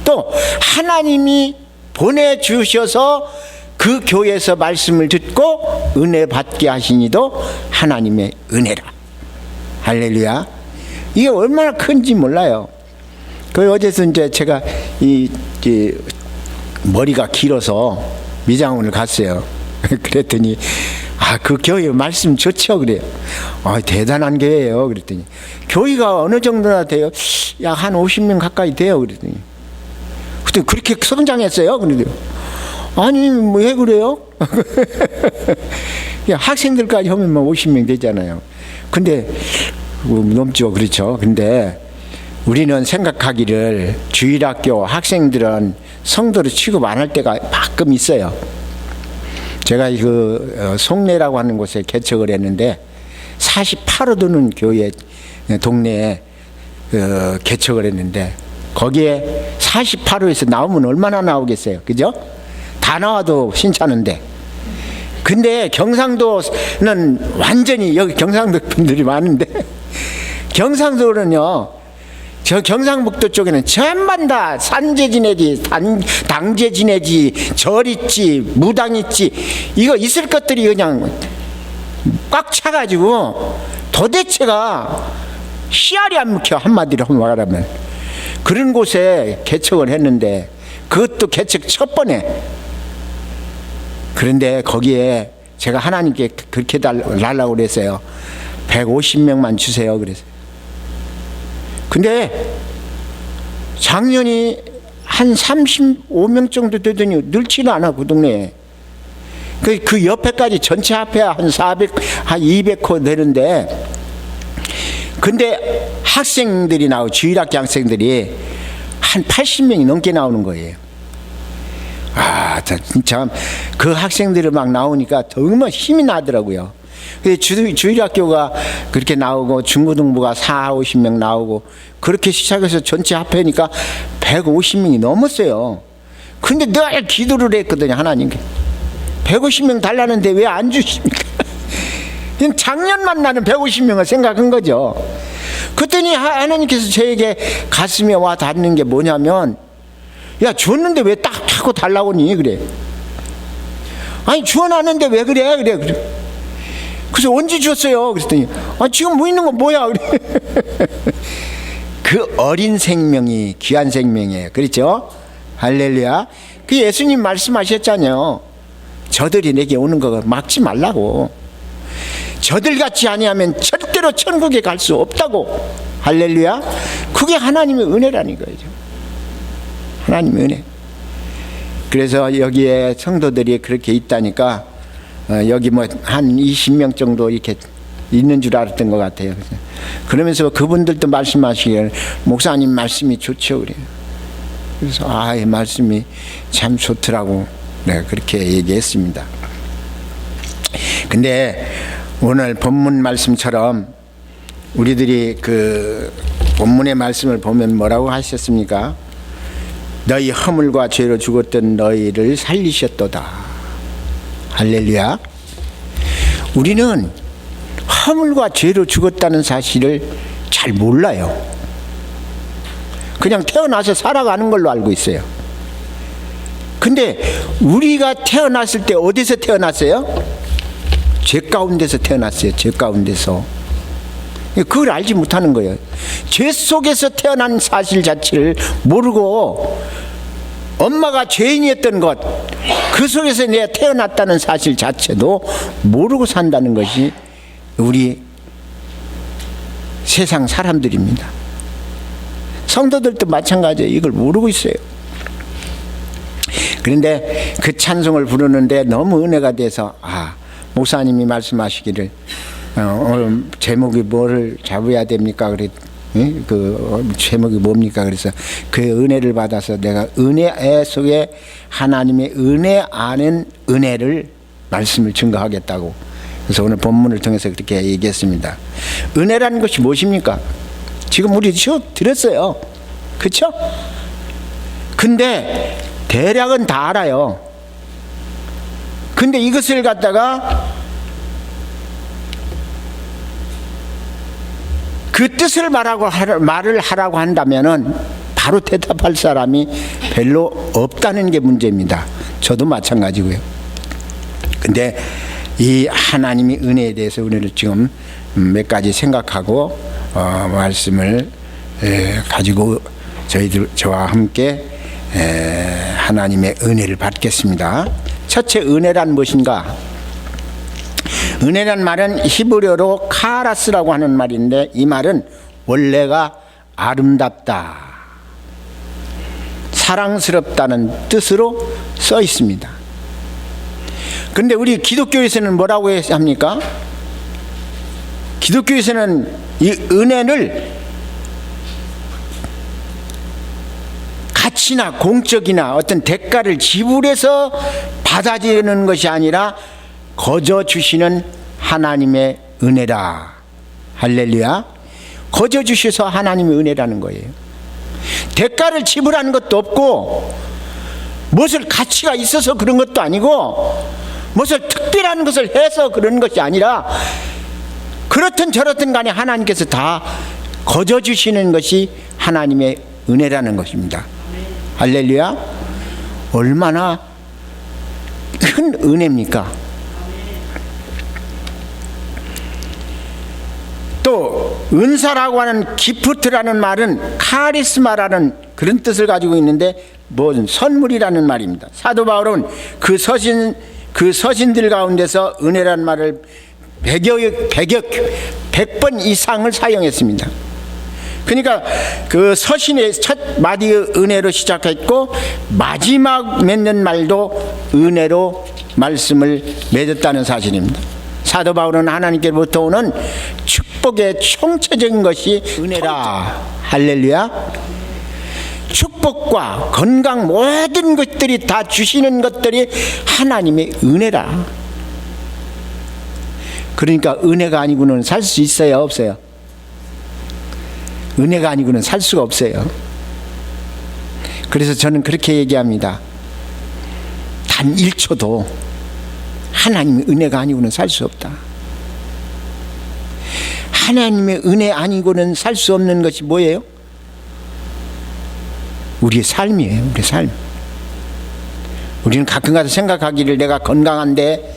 또 하나님이 보내주셔서 그 교회에서 말씀을 듣고 은혜 받게 하시니도 하나님의 은혜라. 할렐루야. 이게 얼마나 큰지 몰라요. 어제서 이제 제가 이 머리가 길어서 미장원을 갔어요. 그랬더니 그 교회 말씀 좋죠, 그래요. 대단한 교회예요. 그랬더니 교회가 어느 정도나 돼요? 약 한 50명 가까이 돼요. 그랬더니 그때 그렇게 성장했어요. 그래도 아니 왜 그래요? 학생들까지 하면 50명 되잖아요. 근데 넘죠. 그렇죠. 근데 우리는 생각하기를 주일학교 학생들은 성도로 취급 안 할 때가 가끔 있어요. 제가 송내라고 하는 곳에 개척을 했는데 48호 드는 교회 동네에 개척을 했는데, 거기에 48호에서 나오면 얼마나 나오겠어요, 그죠? 다 나와도 신찮은데. 근데 경상도는 완전히, 여기 경상도 분들이 많은데 경상도는요, 저 경상북도 쪽에는 전반 다 산재 지내지, 당재 지내지, 절 있지, 무당 있지, 이거 있을 것들이 그냥 꽉 차가지고 도대체가 씨알이 안 먹혀, 한마디로 말하면. 그런 곳에 개척을 했는데, 그것도 개척 첫 번에. 그런데 거기에 제가 하나님께 그렇게 달라고 그랬어요. 150명만 주세요, 그랬어요. 근데 작년이 한 35명 정도 되더니 늘지는 않아, 그 동네에. 그 옆에까지 전체 앞에 한 200호 되는데, 근데 학생들이 주일학교 학생들이 한 80명이 넘게 나오는 거예요. 진짜 그 학생들이 막 나오니까 정말 힘이 나더라고요. 주일학교가 그렇게 나오고, 중고등부가 40-50명 나오고, 그렇게 시작해서 전체 합해니까 150명이 넘었어요. 근데 늘 기도를 했거든요, 하나님께. 150명 달라는데 왜 안 주십니까? 작년만 나는 150명을 생각한 거죠. 그랬더니 하나님께서 저에게 가슴에 와 닿는 게 뭐냐면, 야, 줬는데 왜 딱 하고 달라고니? 그래. 아니, 주워놨는데 왜 그래? 그래. 그래서 언제 줬어요? 그랬더니 지금 뭐 있는 거 뭐야? 그래. 그 어린 생명이 귀한 생명이에요. 그렇죠? 할렐루야. 그 예수님 말씀하셨잖아요. 저들이 내게 오는 거 막지 말라고. 저들 같이 아니하면 절대로 절대로 천국에 갈 수 없다고. 할렐루야. 그게 하나님의 은혜라는 거죠. 하나님의 은혜. 그래서 여기에 성도들이 그렇게 있다니까 여기 뭐 한 20명 정도 이렇게 있는 줄 알았던 것 같아요. 그러면서 그분들도 말씀하시기를 목사님 말씀이 좋죠 그래요. 그래서 이 말씀이 참 좋더라고 내가 그렇게 얘기했습니다. 근데 오늘 본문 말씀처럼 우리들이 그 본문의 말씀을 보면 뭐라고 하셨습니까? 너희 허물과 죄로 죽었던 너희를 살리셨도다. 할렐루야. 우리는 허물과 죄로 죽었다는 사실을 잘 몰라요. 그냥 태어나서 살아가는 걸로 알고 있어요. 근데 우리가 태어났을 때 어디서 태어났어요? 죄 가운데서 태어났어요. 죄 가운데서. 그걸 알지 못하는 거예요. 죄 속에서 태어난 사실 자체를 모르고 엄마가 죄인이었던 것, 그 속에서 내가 태어났다는 사실 자체도 모르고 산다는 것이 우리 세상 사람들입니다. 성도들도 마찬가지예요. 이걸 모르고 있어요. 그런데 그 찬송을 부르는데 너무 은혜가 돼서 목사님이 말씀하시기를 오늘 제목이 뭐를 잡아야 됩니까? 그랬 그 제목이 뭡니까? 그래서 그 은혜를 받아서 내가 은혜 속에 하나님의 은혜 아는 은혜를 말씀을 증거하겠다고. 그래서 오늘 본문을 통해서 그렇게 얘기했습니다. 은혜라는 것이 무엇입니까? 지금 우리 수업 들었어요. 그렇죠? 근데 대략은 다 알아요. 근데 이것을 갖다가 그 뜻을 말을 하라고 한다면은 바로 대답할 사람이 별로 없다는 게 문제입니다. 저도 마찬가지고요. 근데 이 하나님의 은혜에 대해서 우리는 지금 몇 가지 생각하고 말씀을 가지고 저와 함께 하나님의 은혜를 받겠습니다. 첫째, 은혜란 무엇인가? 은혜란 말은 히브리어로 카라스라고 하는 말인데 이 말은 원래가 아름답다, 사랑스럽다는 뜻으로 써 있습니다. 그런데 우리 기독교에서는 뭐라고 합니까? 기독교에서는 이 은혜를 가치나 공적이나 어떤 대가를 지불해서 받아들이는 것이 아니라 거저 주시는 하나님의 은혜라. 할렐루야. 거저 주셔서 하나님의 은혜라는 거예요. 대가를 지불하는 것도 없고 무엇을 가치가 있어서 그런 것도 아니고 무엇을 특별한 것을 해서 그런 것이 아니라 그렇든 저렇든 간에 하나님께서 다 거저 주시는 것이 하나님의 은혜라는 것입니다. 할렐루야. 얼마나 큰 은혜입니까? 또 은사라고 하는 기프트라는 말은 카리스마라는 그런 뜻을 가지고 있는데 무슨 선물이라는 말입니다. 사도 바울은 그 서신들 가운데서 은혜라는 말을 100번 이상을 사용했습니다. 그러니까 그 서신의 첫 마디의 은혜로 시작했고 마지막 맺는 말도 은혜로 말씀을 맺었다는 사실입니다. 사도 바울은 하나님께로부터 오는 축복의 총체적인 것이 은혜라. 할렐루야. 축복과 건강 모든 것들이 다 주시는 것들이 하나님의 은혜라. 그러니까 은혜가 아니고는 살 수 있어요, 없어요? 은혜가 아니고는 살 수가 없어요. 그래서 저는 그렇게 얘기합니다. 단 1초도 하나님의 은혜가 아니고는 살 수 없다. 하나님의 은혜 아니고는 살 수 없는 것이 뭐예요? 우리의 삶이에요. 우리의 삶. 우리는 가끔 가서 생각하기를 내가 건강한데,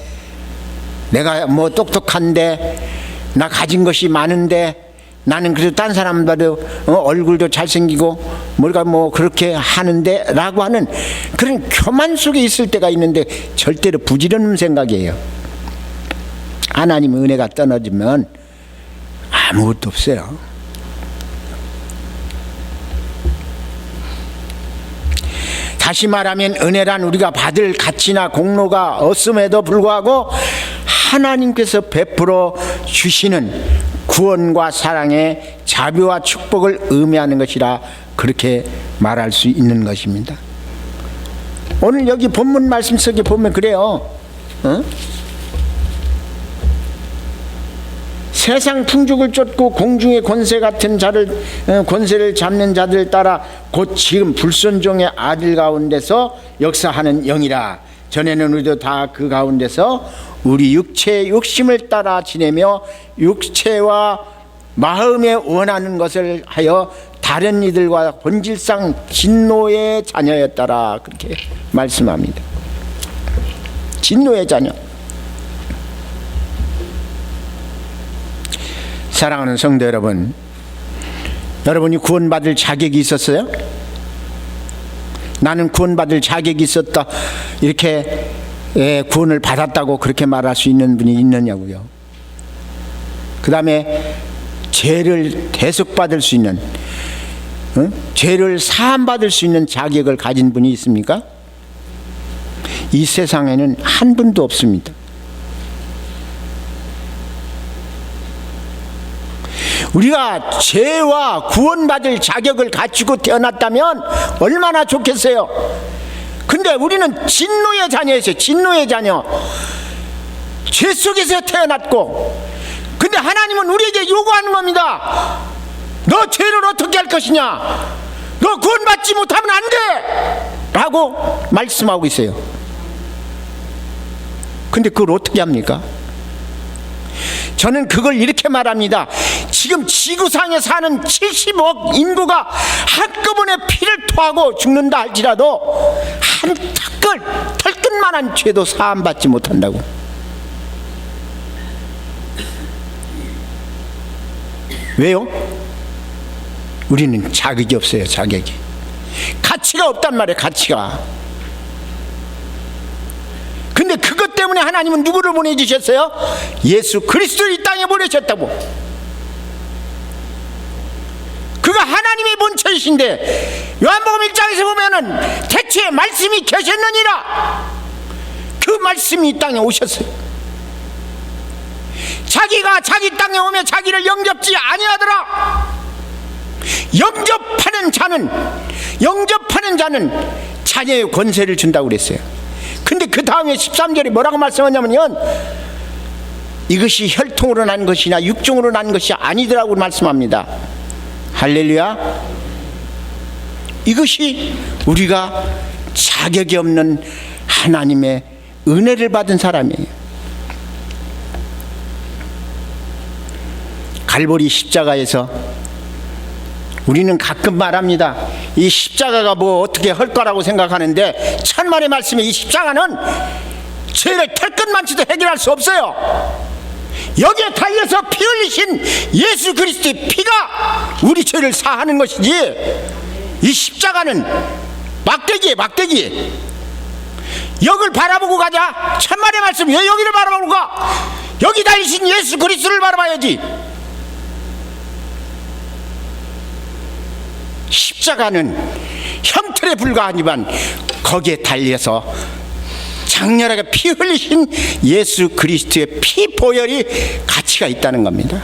내가 뭐 똑똑한데, 나 가진 것이 많은데, 나는 그래도 딴 사람보다 얼굴도 잘생기고 뭔가 뭐 그렇게 하는데 라고 하는 그런 교만 속에 있을 때가 있는데 절대로 부질없는 생각이에요. 하나님의 은혜가 떨어지면 아무것도 없어요. 다시 말하면 은혜란 우리가 받을 가치나 공로가 없음에도 불구하고 하나님께서 베풀어 주시는 구원과 사랑의 자비와 축복을 의미하는 것이라 그렇게 말할 수 있는 것입니다. 오늘 여기 본문 말씀 속에 보면 그래요. 세상 풍족을 쫓고 공중의 권세 같은 자를 권세를 잡는 자들 따라 곧 지금 불순종의 아들 가운데서 역사하는 영이라. 전에는 우리도 다 그 가운데서 우리 육체의 욕심을 따라 지내며 육체와 마음에 원하는 것을 하여 다른 이들과 본질상 진노의 자녀였다라. 그렇게 말씀합니다. 진노의 자녀. 사랑하는 성도 여러분, 여러분이 구원받을 자격이 있었어요? 나는 구원받을 자격이 있었다, 이렇게 구원을 받았다고 그렇게 말할 수 있는 분이 있느냐고요. 그 다음에 죄를 대속받을 수 있는, 죄를 사함받을 수 있는 자격을 가진 분이 있습니까? 이 세상에는 한 분도 없습니다. 우리가 죄와 구원받을 자격을 갖추고 태어났다면 얼마나 좋겠어요. 근데 우리는 진노의 자녀였어요. 진노의 자녀. 죄 속에서 태어났고, 근데 하나님은 우리에게 요구하는 겁니다. 너 죄를 어떻게 할 것이냐, 너 구원받지 못하면 안 돼 라고 말씀하고 있어요. 근데 그걸 어떻게 합니까? 저는 그걸 이렇게 말합니다. 지금 지구상에 사는 70억 인구가 한꺼번에 피를 토하고 죽는다 할지라도 한 털끝만한 죄도 사함받지 못한다고. 왜요? 우리는 자격이 없어요. 자격이. 가치가 없단 말이에요. 가치가. 근데 그것 때문에 하나님은 누구를 보내주셨어요? 예수 그리스도를 이 땅에 보내셨다고. 그가 하나님의 본체이신데 요한복음 1장에서 보면은 태초에 말씀이 계셨느니라. 그 말씀이 이 땅에 오셨어요. 자기가 자기 땅에 오면 자기를 영접지 아니하더라. 영접하는 자는 자녀의 권세를 준다고 그랬어요. 근데 그 다음에 13절에 뭐라고 말씀하냐면요, 이것이 혈통으로 난 것이나 육종으로 난 것이 아니더라고 말씀합니다. 할렐루야. 이것이 우리가 자격이 없는 하나님의 은혜를 받은 사람이에요. 갈보리 십자가에서 우리는 가끔 말합니다. 이 십자가가 뭐 어떻게 할 거라고 생각하는데, 천만의 말씀에 이 십자가는 죄를 털끝만치도 해결할 수 없어요. 여기에 달려서 피 흘리신 예수 그리스도의 피가 우리 죄를 사하는 것이지, 이 십자가는 막대기. 여길 바라보고 가자. 천만의 말씀 왜 여기를 바라보고 가? 여기 달리신 예수 그리스도를 바라봐야지. 십자가는 형틀에 불과하지만 거기에 달려서 장렬하게 피 흘리신 예수 그리스도의 피 보혈이 가치가 있다는 겁니다.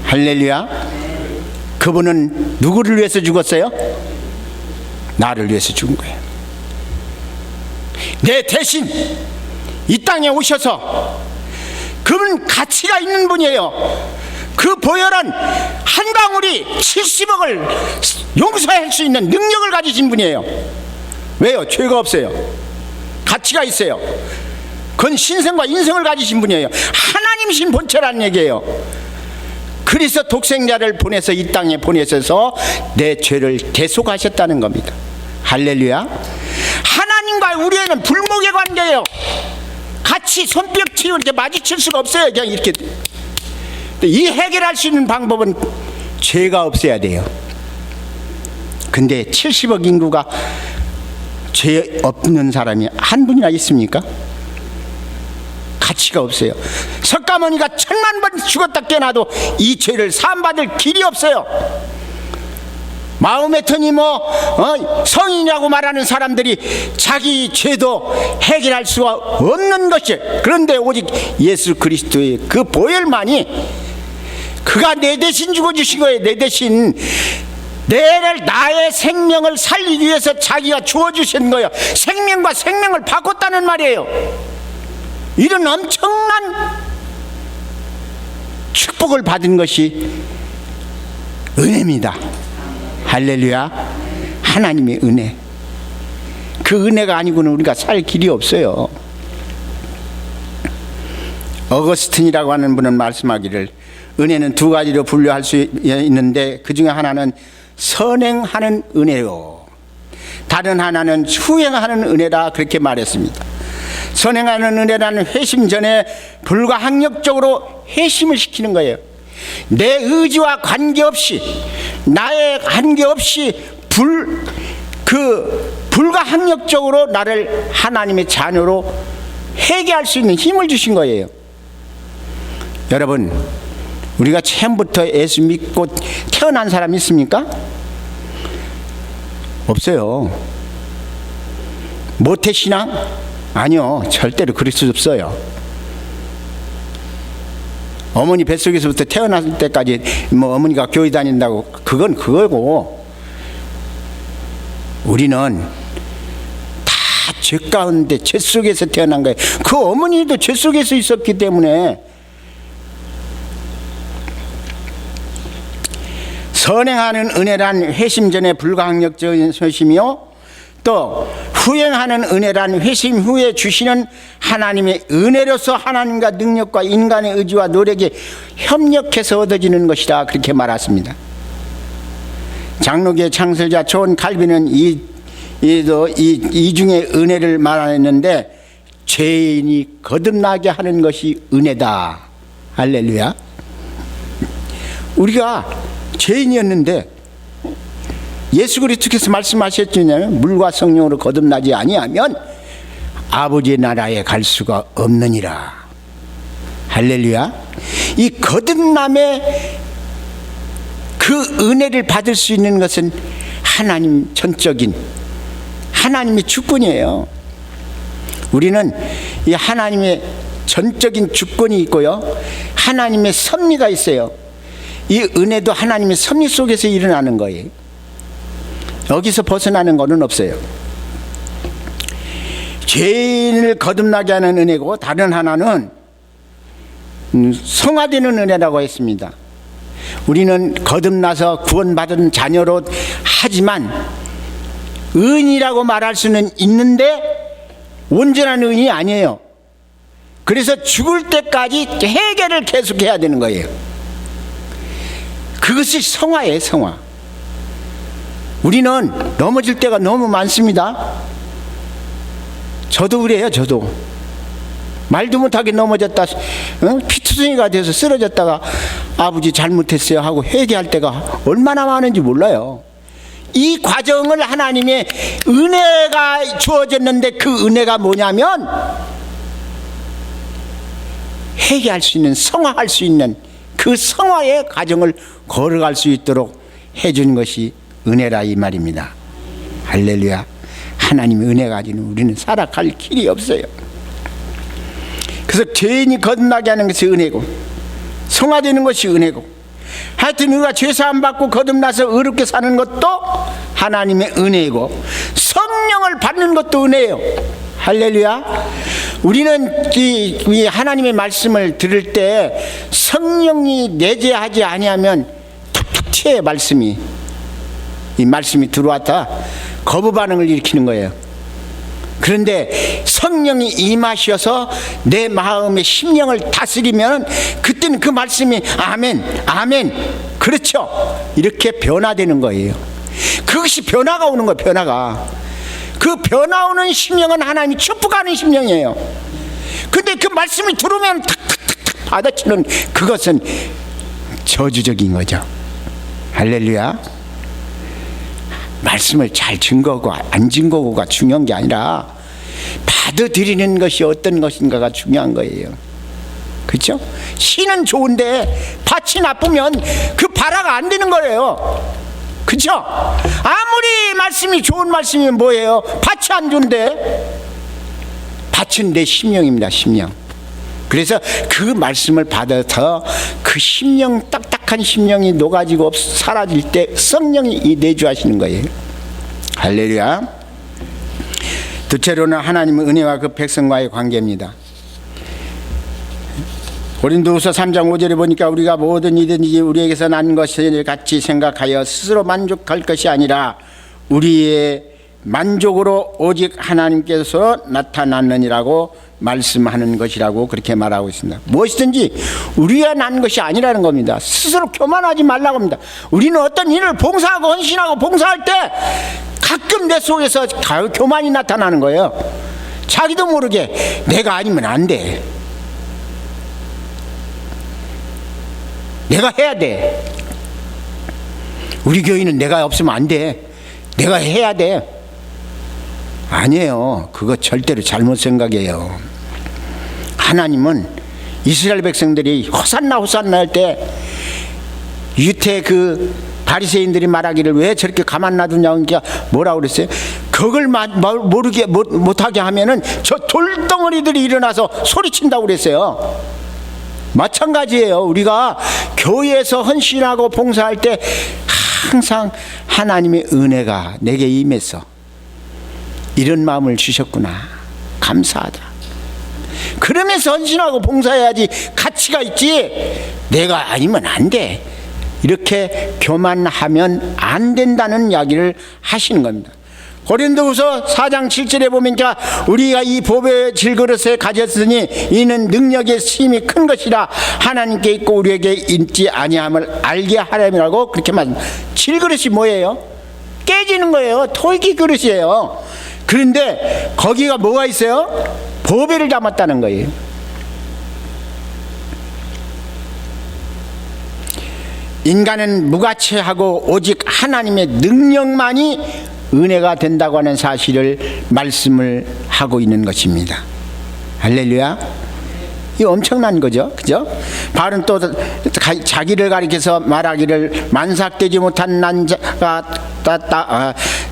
할렐루야. 그분은 누구를 위해서 죽었어요? 나를 위해서 죽은 거예요. 내 대신 이 땅에 오셔서, 그분 가치가 있는 분이에요. 그 보혈은 한 방울이 70억을 용서할 수 있는 능력을 가지신 분이에요. 왜요? 죄가 없어요. 가치가 있어요. 그건 신성과 인성을 가지신 분이에요. 하나님이신 본체라는 얘기예요. 그래서 독생자를 보내서 이 땅에 보내셔서 내 죄를 대속하셨다는 겁니다. 할렐루야. 하나님과 우리에는 불목의 관계예요. 같이 손뼉 치고 이렇게 마주칠 수가 없어요. 그냥 이렇게. 이 해결할 수 있는 방법은 죄가 없어야 돼요. 근데 70억 인구가 죄 없는 사람이 한 분이나 있습니까? 가치가 없어요. 석가모니가 1000만 번 죽었다 깨어나도 이 죄를 사함받을 길이 없어요. 마호메트니 성인이라고 말하는 사람들이 자기 죄도 해결할 수가 없는 것이, 그런데 오직 예수 그리스도의 그 보혈만이, 그가 내 대신 죽어주신 거예요. 내 대신 나의 생명을 살리기 위해서 자기가 주어주신 거예요. 생명과 생명을 바꿨다는 말이에요. 이런 엄청난 축복을 받은 것이 은혜입니다. 할렐루야. 하나님의 은혜. 그 은혜가 아니고는 우리가 살 길이 없어요. 어거스틴이라고 하는 분은 말씀하기를, 은혜는 두 가지로 분류할 수 있는데 그 중에 하나는 선행하는 은혜요, 다른 하나는 후행하는 은혜라, 그렇게 말했습니다. 선행하는 은혜라는 회심 전에 불가항력적으로 회심을 시키는 거예요. 내 의지와 관계없이, 나의 관계없이 불가항력적으로 나를 하나님의 자녀로 회개할 수 있는 힘을 주신 거예요. 여러분, 우리가 처음부터 예수 믿고 태어난 사람 있습니까? 없어요. 모태신앙? 아니요, 절대로 그럴 수 없어요. 어머니 뱃속에서부터 태어났을 때까지 어머니가 교회 다닌다고, 그건 그거고, 우리는 다 죄 가운데, 죄 속에서 태어난 거예요. 그 어머니도 죄 속에서 있었기 때문에. 선행하는 은혜란 회심 전에 불가항력적인 회심이요, 또 후행하는 은혜란 회심 후에 주시는 하나님의 은혜로서 하나님과 능력과 인간의 의지와 노력이 협력해서 얻어지는 것이다, 그렇게 말했습니다. 장로교의 창설자 존 칼빈은 이 중에 은혜를 말했는데, 죄인이 거듭나게 하는 것이 은혜다. 할렐루야. 우리가 죄인이었는데 예수 그리스도께서 말씀하셨잖아요. 물과 성령으로 거듭나지 아니하면 아버지의 나라에 갈 수가 없느니라. 할렐루야. 이 거듭남의 그 은혜를 받을 수 있는 것은 하나님 전적인 하나님의 주권이에요. 우리는 이 하나님의 전적인 주권이 있고요, 하나님의 섭리가 있어요. 이 은혜도 하나님의 섭리 속에서 일어나는 거예요. 여기서 벗어나는 것은 없어요. 죄인을 거듭나게 하는 은혜고, 다른 하나는 성화되는 은혜라고 했습니다. 우리는 거듭나서 구원받은 자녀로 하지만 은이라고 말할 수는 있는데 온전한 은이 아니에요. 그래서 죽을 때까지 회개를 계속해야 되는 거예요. 그것이 성화예요, 성화. 우리는 넘어질 때가 너무 많습니다. 저도 그래요. 저도 말도 못하게 넘어졌다, 피투성이가 돼서 쓰러졌다가 아버지 잘못했어요 하고 회개할 때가 얼마나 많은지 몰라요. 이 과정을 하나님의 은혜가 주어졌는데, 그 은혜가 뭐냐면 회개할 수 있는, 성화할 수 있는 그 성화의 과정을 걸어갈 수 있도록 해준 것이 은혜라, 이 말입니다. 할렐루야. 하나님의 은혜 가지고는 우리는 살아갈 길이 없어요. 그래서 죄인이 거듭나게 하는 것이 은혜고, 성화되는 것이 은혜고, 하여튼 우리가 죄사함 받고 거듭나서 의롭게 사는 것도 하나님의 은혜이고, 성령을 받는 것도 은혜예요. 할렐루야. 우리는 이 하나님의 말씀을 들을 때 성령이 내재하지 아니하면 툭툭 튀어요. 말씀이, 이 말씀이 들어왔다 거부 반응을 일으키는 거예요. 그런데 성령이 임하셔서 내 마음의 심령을 다스리면 그때는 그 말씀이 아멘, 아멘, 그렇죠, 이렇게 변화되는 거예요. 그것이 변화가 오는 거예요. 변화가. 그 변화 오는 심령은 하나님이 축복하는 심령이에요. 근데 그 말씀이 들어오면 탁탁탁탁 받아치는 그것은 저주적인 거죠. 할렐루야. 말씀을 잘 증거하고 안 증거하고가 중요한 게 아니라 받아들이는 것이 어떤 것인가가 중요한 거예요. 그렇죠? 신은 좋은데 밭이 나쁘면 그 발화가 안 되는 거예요. 그렇죠? 아무리 말씀이 좋은 말씀이면 뭐예요? 밭이 안 좋은데. 밭은 내 심령입니다. 심령. 그래서 그 말씀을 받아서 그 심령, 딱딱한 심령이 녹아지고 사라질 때 성령이 내주하시는 거예요. 할렐루야. 둘째로는 하나님의 은혜와 그 백성과의 관계입니다. 고린도후서 3장 5절에 보니까 우리가 뭐든 이든지 우리에게서 난 것을 같이 생각하여 스스로 만족할 것이 아니라 우리의 만족으로 오직 하나님께서 나타났느니라고 말씀하는 것이라고 그렇게 말하고 있습니다. 무엇이든지 우리가 난 것이 아니라는 겁니다. 스스로 교만하지 말라고 합니다. 우리는 어떤 일을 봉사하고 헌신하고 봉사할 때 가끔 내 속에서 교만이 나타나는 거예요. 자기도 모르게 내가 아니면 안 돼. 내가 해야 돼. 우리 교회는 내가 없으면 안 돼. 내가 해야 돼. 아니에요. 그거 절대로 잘못 생각해요. 하나님은 이스라엘 백성들이 호산나 호산나 할 때 유태 그 바리새인들이 말하기를 왜 저렇게 가만 놔두냐고 하니까 뭐라고 그랬어요? 그걸 모르게 못하게 하면은 저 돌덩어리들이 일어나서 소리친다고 그랬어요. 마찬가지예요. 우리가 교회에서 헌신하고 봉사할 때 항상 하나님의 은혜가 내게 임해서 이런 마음을 주셨구나. 감사하다. 그러면서 헌신하고 봉사해야지 가치가 있지. 내가 아니면 안 돼. 이렇게 교만하면 안 된다는 이야기를 하시는 겁니다. 고린도후서 4장 7절에 보니까 우리가 이 보배의 질그릇에 가졌으니 이는 능력의 힘이 큰 것이라 하나님께 있고 우리에게 있지 아니함을 알게 하려고 그렇게 말합니다. 질그릇이 뭐예요? 깨지는 거예요. 토기 그릇이에요. 그런데 거기가 뭐가 있어요? 보배를 담았다는 거예요. 인간은 무가치하고 오직 하나님의 능력만이 은혜가 된다고 하는 사실을 말씀을 하고 있는 것입니다. 할렐루야. 이 엄청난 거죠. 그죠? 바울은 또 자기를 가리켜서 말하기를 만삭되지 못한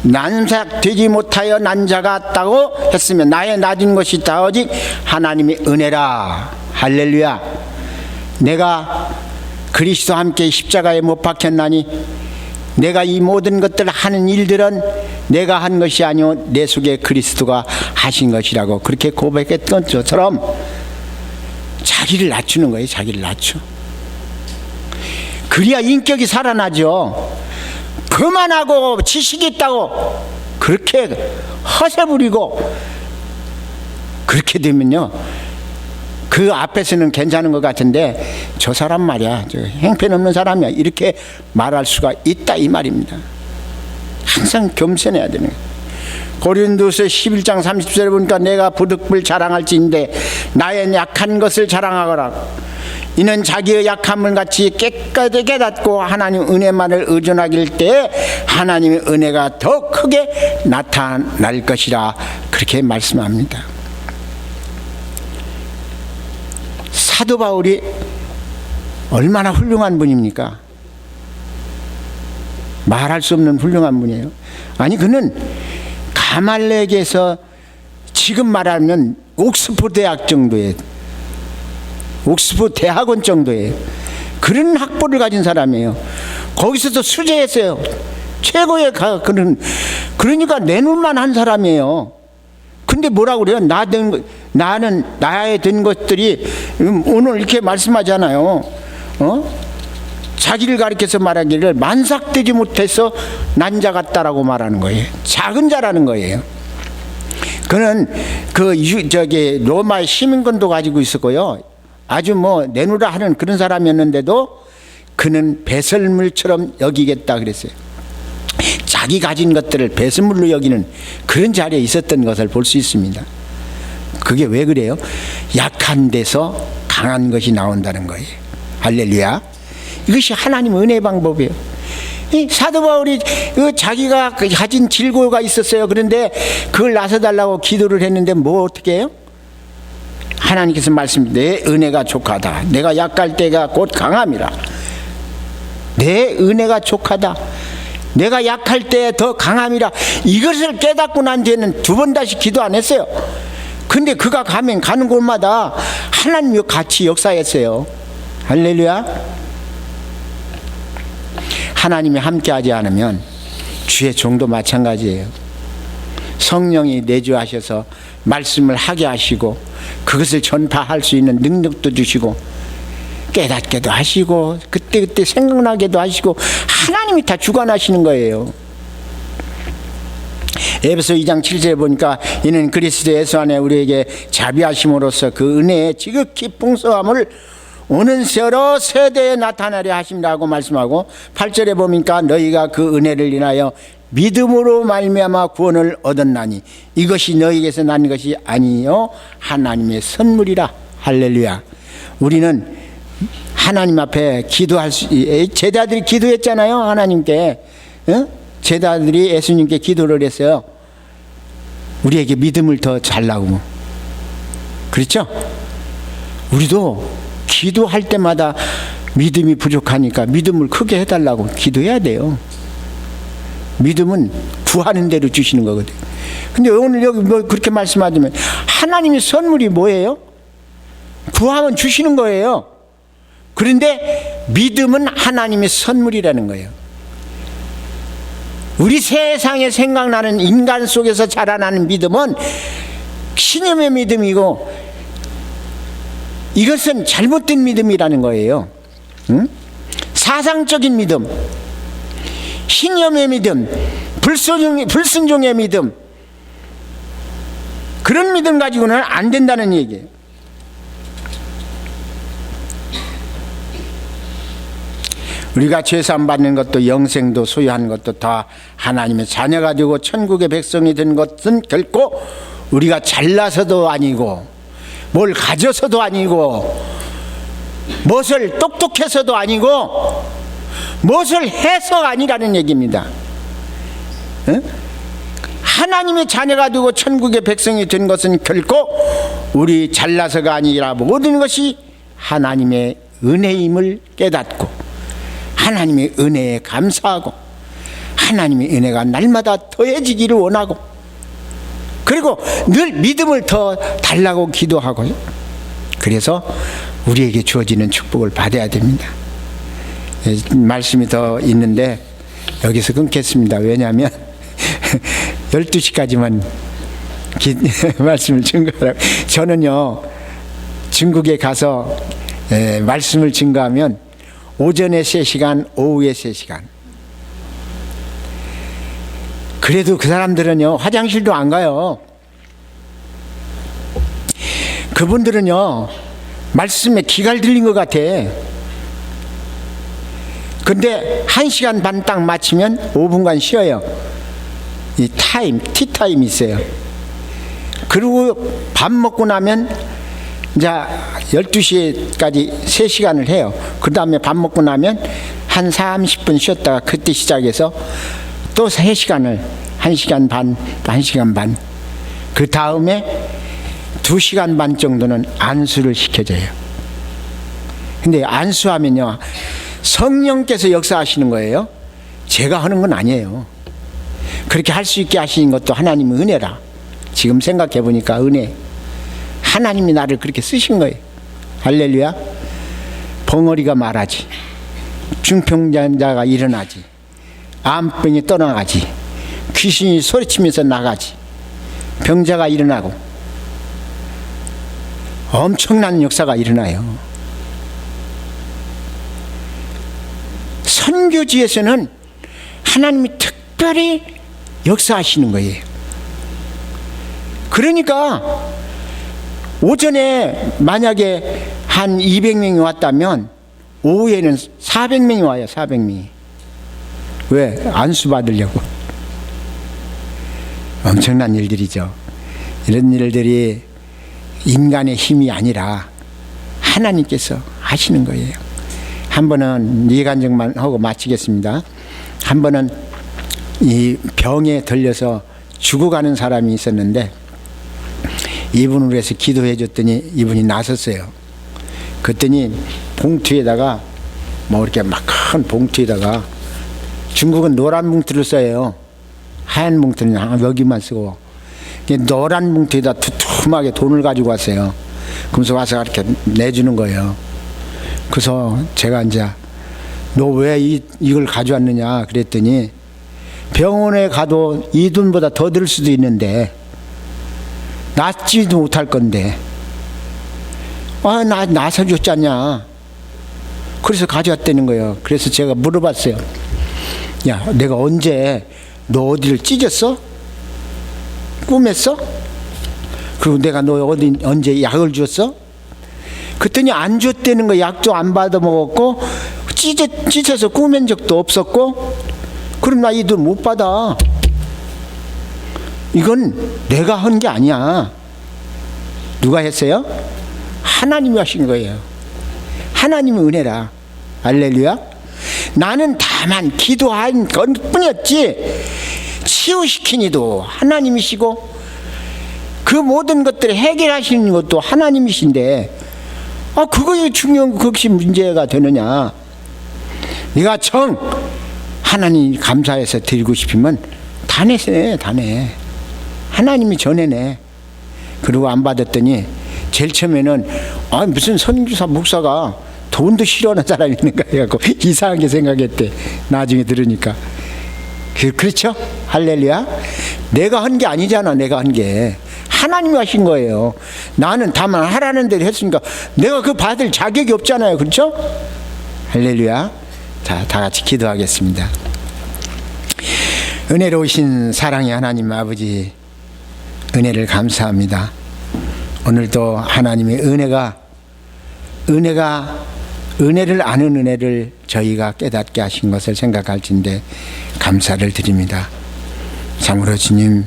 난삭되지 못하여 난 자 같다고 했으면 나의 낮은 것이 다 오직 하나님의 은혜라. 할렐루야. 내가 그리스도와 함께 십자가에 못 박혔나니 내가 이 모든 것들을 하는 일들은 내가 한 것이 아니오 내 속에 그리스도가 하신 것이라고 그렇게 고백했던 것처럼 자기를 낮추는 거예요. 자기를 낮춰. 그래야 인격이 살아나죠. 그만하고 지식이 있다고 그렇게 허세 부리고 그렇게 되면요, 그 앞에서는 괜찮은 것 같은데 저 사람 말이야, 저 행편없는 사람이야, 이렇게 말할 수가 있다 이 말입니다. 항상 겸손해야 되는 거예요. 고린도서 11장 30절에 보니까 내가 부득불 자랑할지인데 나의 약한 것을 자랑하거라. 이는 자기의 약함을 같이 깨끗하게 깨닫고 하나님 은혜만을 의존하길 때 하나님의 은혜가 더 크게 나타날 것이라 그렇게 말씀합니다. 사도 바울이 얼마나 훌륭한 분입니까? 말할 수 없는 훌륭한 분이에요. 아니, 그는 가말렉에서 지금 말하면 옥스퍼드 대학 정도의, 옥스퍼드 대학원 정도의 그런 학벌을 가진 사람이에요. 거기서도 수재했어요. 최고의 그러니까 내놓을만 한 사람이에요. 근데 뭐라고 그래요? 나는 나에 든 것들이 오늘 이렇게 말씀하잖아요. 자기를 가리켜서 말하기를 만삭되지 못해서 난 자 같다라고 말하는 거예요. 작은 자라는 거예요. 그는 로마의 시민권도 가지고 있었고요. 아주 내놓으라 하는 그런 사람이었는데도 그는 배설물처럼 여기겠다 그랬어요. 자기 가진 것들을 배설물로 여기는 그런 자리에 있었던 것을 볼 수 있습니다. 그게 왜 그래요? 약한 데서 강한 것이 나온다는 거예요. 할렐루야. 이것이 하나님의 은혜의 방법이에요. 이 사도 바울이 자기가 가진 질고가 있었어요. 그런데 그걸 나서달라고 기도를 했는데 뭐 어떻게 해요? 하나님께서 내 은혜가 족하다. 내가 약할 때가 곧 강함이라. 내 은혜가 족하다. 내가 약할 때 더 강함이라. 이것을 깨닫고 난 뒤에는 두 번 다시 기도 안 했어요. 근데 그가 가는 곳마다 하나님이 같이 역사했어요. 할렐루야. 하나님이 함께하지 않으면 주의 종도 마찬가지예요. 성령이 내주하셔서 말씀을 하게 하시고 그것을 전파할 수 있는 능력도 주시고 깨닫게도 하시고 그때그때 생각나게도 하시고 하나님이 다 주관하시는 거예요. 에베소 2장 7절에 보니까 이는 그리스도 예수 안에 우리에게 자비하심으로써 그 은혜의 지극히 풍성함을 오는 여러 세대에 나타나려 하심이라고 말씀하고 8절에 보니까 너희가 그 은혜를 인하여 믿음으로 말미암아 구원을 얻었나니 이것이 너희에게서 난 것이 아니요 하나님의 선물이라. 할렐루야. 우리는 하나님 앞에 기도할 수, 제자들이 기도했잖아요. 하나님께. 제자들이 예수님께 기도를 했어요. 우리에게 믿음을 더 달라고. 그렇죠? 우리도 기도할 때마다 믿음이 부족하니까 믿음을 크게 해달라고 기도해야 돼요. 믿음은 구하는 대로 주시는 거거든요. 근데 오늘 여기 뭐 그렇게 말씀하시면 하나님의 선물이 뭐예요? 구하면 주시는 거예요. 그런데 믿음은 하나님의 선물이라는 거예요. 우리 세상에 생각나는 인간 속에서 자라나는 믿음은 신념의 믿음이고 이것은 잘못된 믿음이라는 거예요. 응? 사상적인 믿음, 신념의 믿음, 불순종의 믿음, 그런 믿음 가지고는 안 된다는 얘기예요. 우리가 죄사함 받는 것도 영생도 소유하는 것도 다 하나님의 자녀가 되고 천국의 백성이 된 것은 결코 우리가 잘나서도 아니고 뭘 가져서도 아니고 무엇을 똑똑해서도 아니고 무엇을 해서 아니라는 얘기입니다. 응? 하나님의 자녀가 되고 천국의 백성이 된 것은 결코 우리 잘나서가 아니라 모든 것이 하나님의 은혜임을 깨닫고 하나님의 은혜에 감사하고 하나님의 은혜가 날마다 더해지기를 원하고 그리고 늘 믿음을 더 달라고 기도하고 그래서 우리에게 주어지는 축복을 받아야 됩니다. 말씀이 더 있는데 여기서 끊겠습니다. 왜냐하면 12시까지만 말씀을 증거하라고. 저는요 중국에 가서 말씀을 증거하면 오전에 3시간, 오후에 3시간. 그래도 그 사람들은요 화장실도 안 가요. 그분들은요 말씀에 귀가 들린 것 같아. 근데 1시간 반 딱 마치면 5분간 쉬어요. 이 타임, 티타임이 있어요. 그리고 밥 먹고 나면 이제 12시까지 3시간을 해요. 그 다음에 밥 먹고 나면 한 30분 쉬었다가 그때 시작해서 또 3시간을 1시간 반, 1시간 반. 그 다음에 2시간 반 정도는 안수를 시켜줘요. 근데 안수하면요 성령께서 역사하시는 거예요. 제가 하는 건 아니에요. 그렇게 할 수 있게 하시는 것도 하나님의 은혜라. 지금 생각해 보니까 은혜. 하나님이 나를 그렇게 쓰신 거예요. 할렐루야. 벙어리가 말하지, 중풍자가 일어나지, 암병이 떠나가지, 귀신이 소리치면서 나가지, 병자가 일어나고 엄청난 역사가 일어나요. 선교지에서는 하나님이 특별히 역사하시는 거예요. 그러니까 오전에 만약에 한 200명이 왔다면 오후에는 400명이 와요. 400명이. 왜? 안수 받으려고. 엄청난 일들이죠. 이런 일들이 인간의 힘이 아니라 하나님께서 하시는 거예요. 한 번은 예간증만 하고 마치겠습니다. 한 번은 이 병에 들려서 죽어가는 사람이 있었는데 이분을 위해서 기도해 줬더니 이분이 나섰어요. 그랬더니 봉투에다가 뭐 이렇게 막 큰 봉투에다가, 중국은 노란 봉투를 써요. 하얀 봉투는 여기만 쓰고, 노란 봉투에다 두툼하게 돈을 가지고 왔어요. 그러면서 와서 이렇게 내주는 거예요. 그래서 제가 이제 너 왜 이걸 가져왔느냐 그랬더니, 병원에 가도 이 돈보다 더 들 수도 있는데 낫지도 못할 건데 나 사줬잖냐. 그래서 가져왔다는 거예요. 그래서 제가 물어봤어요. 야, 내가 언제 너 어디를 찢었어? 꿈했어? 그리고 내가 너 언제 약을 줬어? 그랬더니 안 줬다는 거. 약도 안 받아 먹었고 찢어서 꾸맨 적도 없었고, 그럼 나 이 돈 못 받아. 이건 내가 한 게 아니야. 누가 했어요? 하나님이 하신 거예요. 하나님의 은혜라. 할렐루야. 나는 다만 기도한 것 뿐이었지, 치유시킨 이도 하나님이시고 그 모든 것들을 해결하시는 것도 하나님이신데, 그것이 중요한 거, 그것이 문제가 되느냐. 네가 정 하나님 감사해서 드리고 싶으면 다 내세. 다 내. 하나님이 전해내. 그리고 안 받았더니 제일 처음에는 무슨 선교사 목사가 돈도 싫어하는 사람이 있는가 해갖고 이상하게 생각했대. 나중에 들으니까. 그렇죠? 할렐루야. 내가 한 게 아니잖아. 내가 한 게 하나님이 하신 거예요. 나는 다만 하라는 대로 했으니까 내가 그 받을 자격이 없잖아요. 그렇죠? 할렐루야. 자, 다 같이 기도하겠습니다. 은혜로우신 사랑의 하나님 아버지, 은혜를 감사합니다. 오늘도 하나님의 은혜를 아는 은혜를 저희가 깨닫게 하신 것을 생각할진데 감사를 드립니다. 참으로 주님,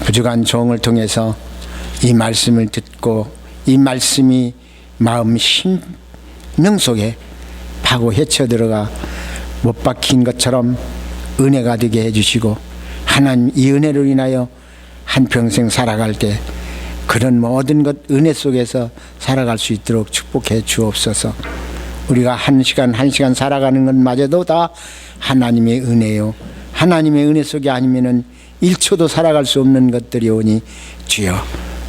부족한 종을 통해서 이 말씀을 듣고 이 말씀이 마음 심령 속에 파고 헤쳐 들어가 못 박힌 것처럼 은혜가 되게 해주시고, 하나님 이 은혜로 인하여 한평생 살아갈 때 그런 모든 것 은혜 속에서 살아갈 수 있도록 축복해 주옵소서. 우리가 한 시간 살아가는 것마저도 다 하나님의 은혜요. 하나님의 은혜 속에 아니면은 1초도 살아갈 수 없는 것들이 오니 주여,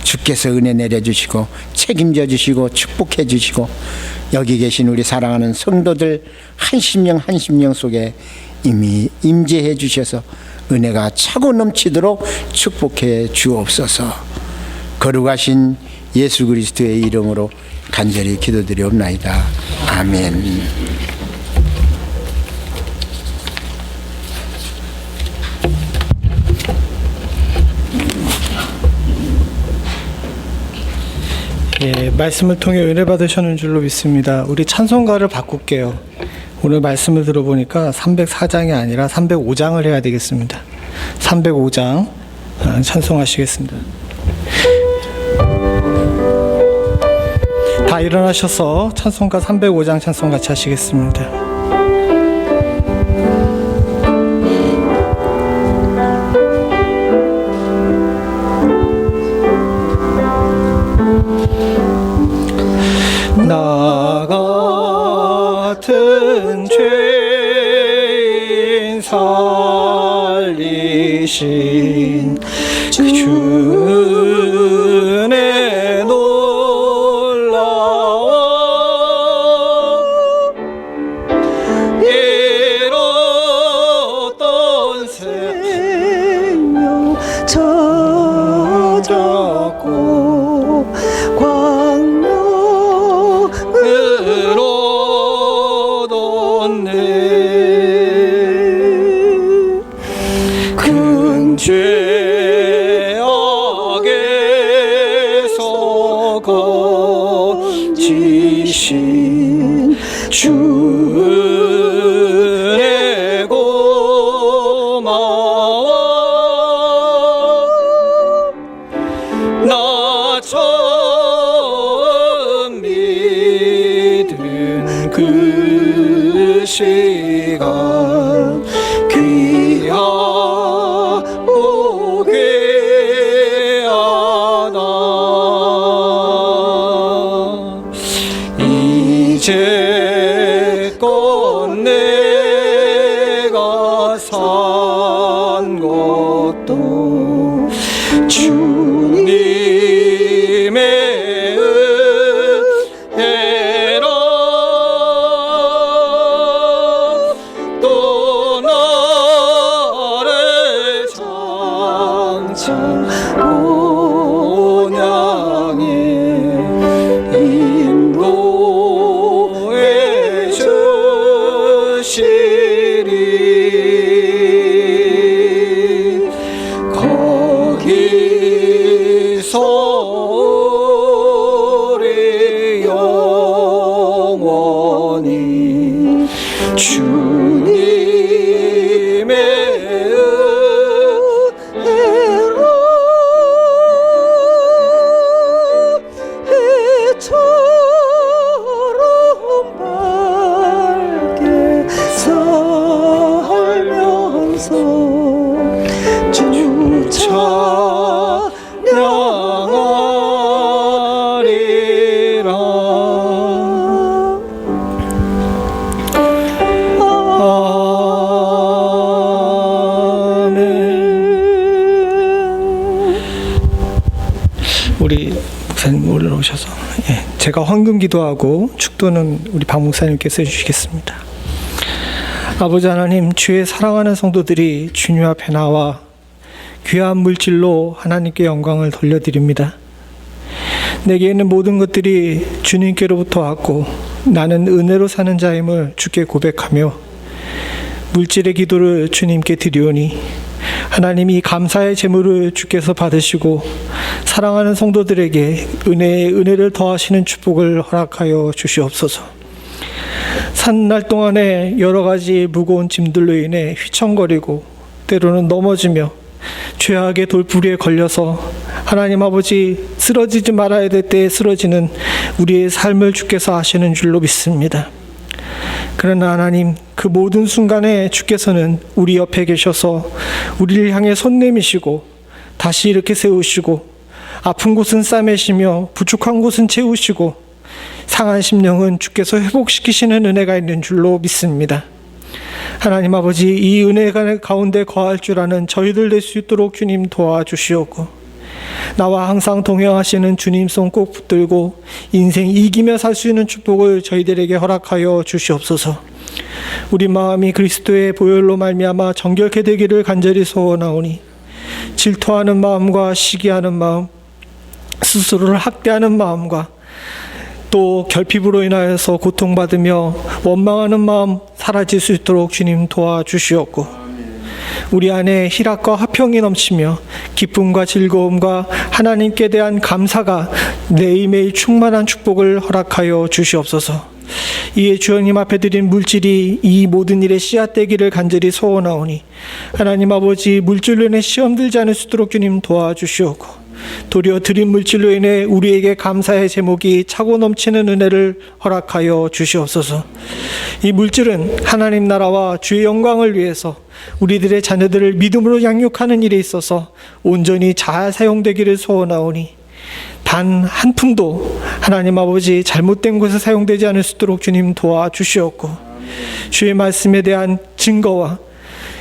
주께서 은혜 내려주시고 책임져 주시고 축복해 주시고, 여기 계신 우리 사랑하는 성도들 한 심령 속에 이미 임재해 주셔서 은혜가 차고 넘치도록 축복해 주옵소서. 거룩하신 예수 그리스도의 이름으로 간절히 기도드리옵나이다. 아멘. 예, 말씀을 통해 은혜 받으셨는 줄로 믿습니다. 우리 찬송가를 바꿀게요. 오늘 말씀을 들어보니까 304장이 아니라 305장을 해야 되겠습니다. 305장 찬송하시겠습니다. 다 일어나셔서 찬송가 305장 찬송 같이 하시겠습니다. 나 같은 죄인 살리신 그 주 은혜 놀라워 잃었던 생명 찾았고 큰 죄악에서 건지신 주 은혜 고마워. 나 처음 믿은 그 시간 이제껏 내가 산 것도 주님의 은혜라. 또 나를 장차 본향에 인도해 주시리. 거기서 우리 영원히 주님의 은혜로 해처럼 밝게 살면서 주 찬양하리라. 우리 목사님 올라오셔서 제가 헌금 기도하고 축도는 우리 박 목사님께서 해주시겠습니다. 아버지 하나님, 주의 사랑하는 성도들이 주님 앞에 나와 귀한 물질로 하나님께 영광을 돌려드립니다. 내게 있는 모든 것들이 주님께로부터 왔고 나는 은혜로 사는 자임을 주께 고백하며 물질의 기도를 주님께 드리오니 하나님이 감사의 제물을 주께서 받으시고 사랑하는 성도들에게 은혜에 은혜를 더하시는 축복을 허락하여 주시옵소서. 사는 날 동안에 여러 가지 무거운 짐들로 인해 휘청거리고 때로는 넘어지며 죄악의 돌부리에 걸려서 하나님 아버지 쓰러지지 말아야 될 때에 쓰러지는 우리의 삶을 주께서 아시는 줄로 믿습니다. 그러나 하나님, 그 모든 순간에 주께서는 우리 옆에 계셔서 우리를 향해 손 내미시고 다시 이렇게 세우시고 아픈 곳은 싸매시며 부족한 곳은 채우시고 상한 심령은 주께서 회복시키시는 은혜가 있는 줄로 믿습니다. 하나님 아버지, 이 은혜 가운데 거할 줄 아는 저희들 될 수 있도록 주님 도와주시옵고 나와 항상 동행하시는 주님 손 꼭 붙들고 인생 이기며 살 수 있는 축복을 저희들에게 허락하여 주시옵소서. 우리 마음이 그리스도의 보혈로 말미암아 정결케 되기를 간절히 소원하오니 질투하는 마음과 시기하는 마음, 스스로를 학대하는 마음과 또 결핍으로 인하여서 고통받으며 원망하는 마음 사라질 수 있도록 주님 도와주시옵고 우리 안에 희락과 화평이 넘치며 기쁨과 즐거움과 하나님께 대한 감사가 매일매일 충만한 축복을 허락하여 주시옵소서. 이에 주님 앞에 드린 물질이 이 모든 일에 씨앗되기를 간절히 소원하오니 하나님 아버지, 물질로 인해 시험 들지 않을 수 있도록 주님 도와주시옵고 도리어 드린 물질로 인해 우리에게 감사의 제목이 차고 넘치는 은혜를 허락하여 주시옵소서. 이 물질은 하나님 나라와 주의 영광을 위해서 우리들의 자녀들을 믿음으로 양육하는 일에 있어서 온전히 잘 사용되기를 소원하오니 단 한 푼도 하나님 아버지 잘못된 곳에 사용되지 않을 수 있도록 주님 도와주시옵고 주의 말씀에 대한 증거와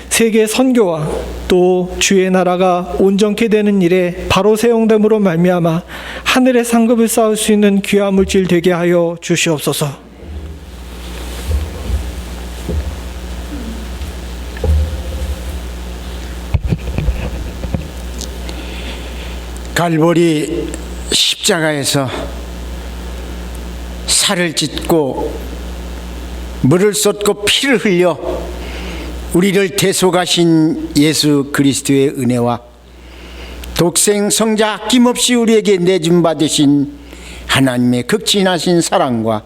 세계 선교와 또 주의 나라가 온전케 되는 일에 바로 사용됨으로 말미암아 하늘의 상급을 쌓을 수 있는 귀한 물질 되게 하여 주시옵소서. 갈보리 십자가에서 살을 찢고 물을 쏟고 피를 흘려 우리를 대속하신 예수 그리스도의 은혜와 독생 성자 아낌없이 우리에게 내준 받으신 하나님의 극진하신 사랑과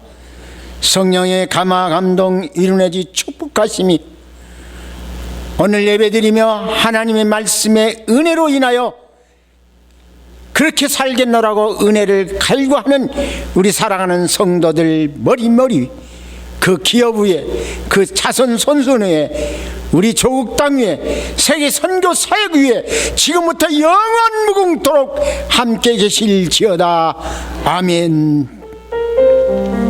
성령의 감화 감동 이루내지 축복하심이 오늘 예배드리며 하나님의 말씀의 은혜로 인하여 그렇게 살겠노라고 은혜를 갈구하는 우리 사랑하는 성도들 머리머리 그 기업 위에 그 자손 손손 위에 우리 조국 땅 위에 세계 선교 사역 위에 지금부터 영원 무궁토록 함께 계실지어다. 아멘.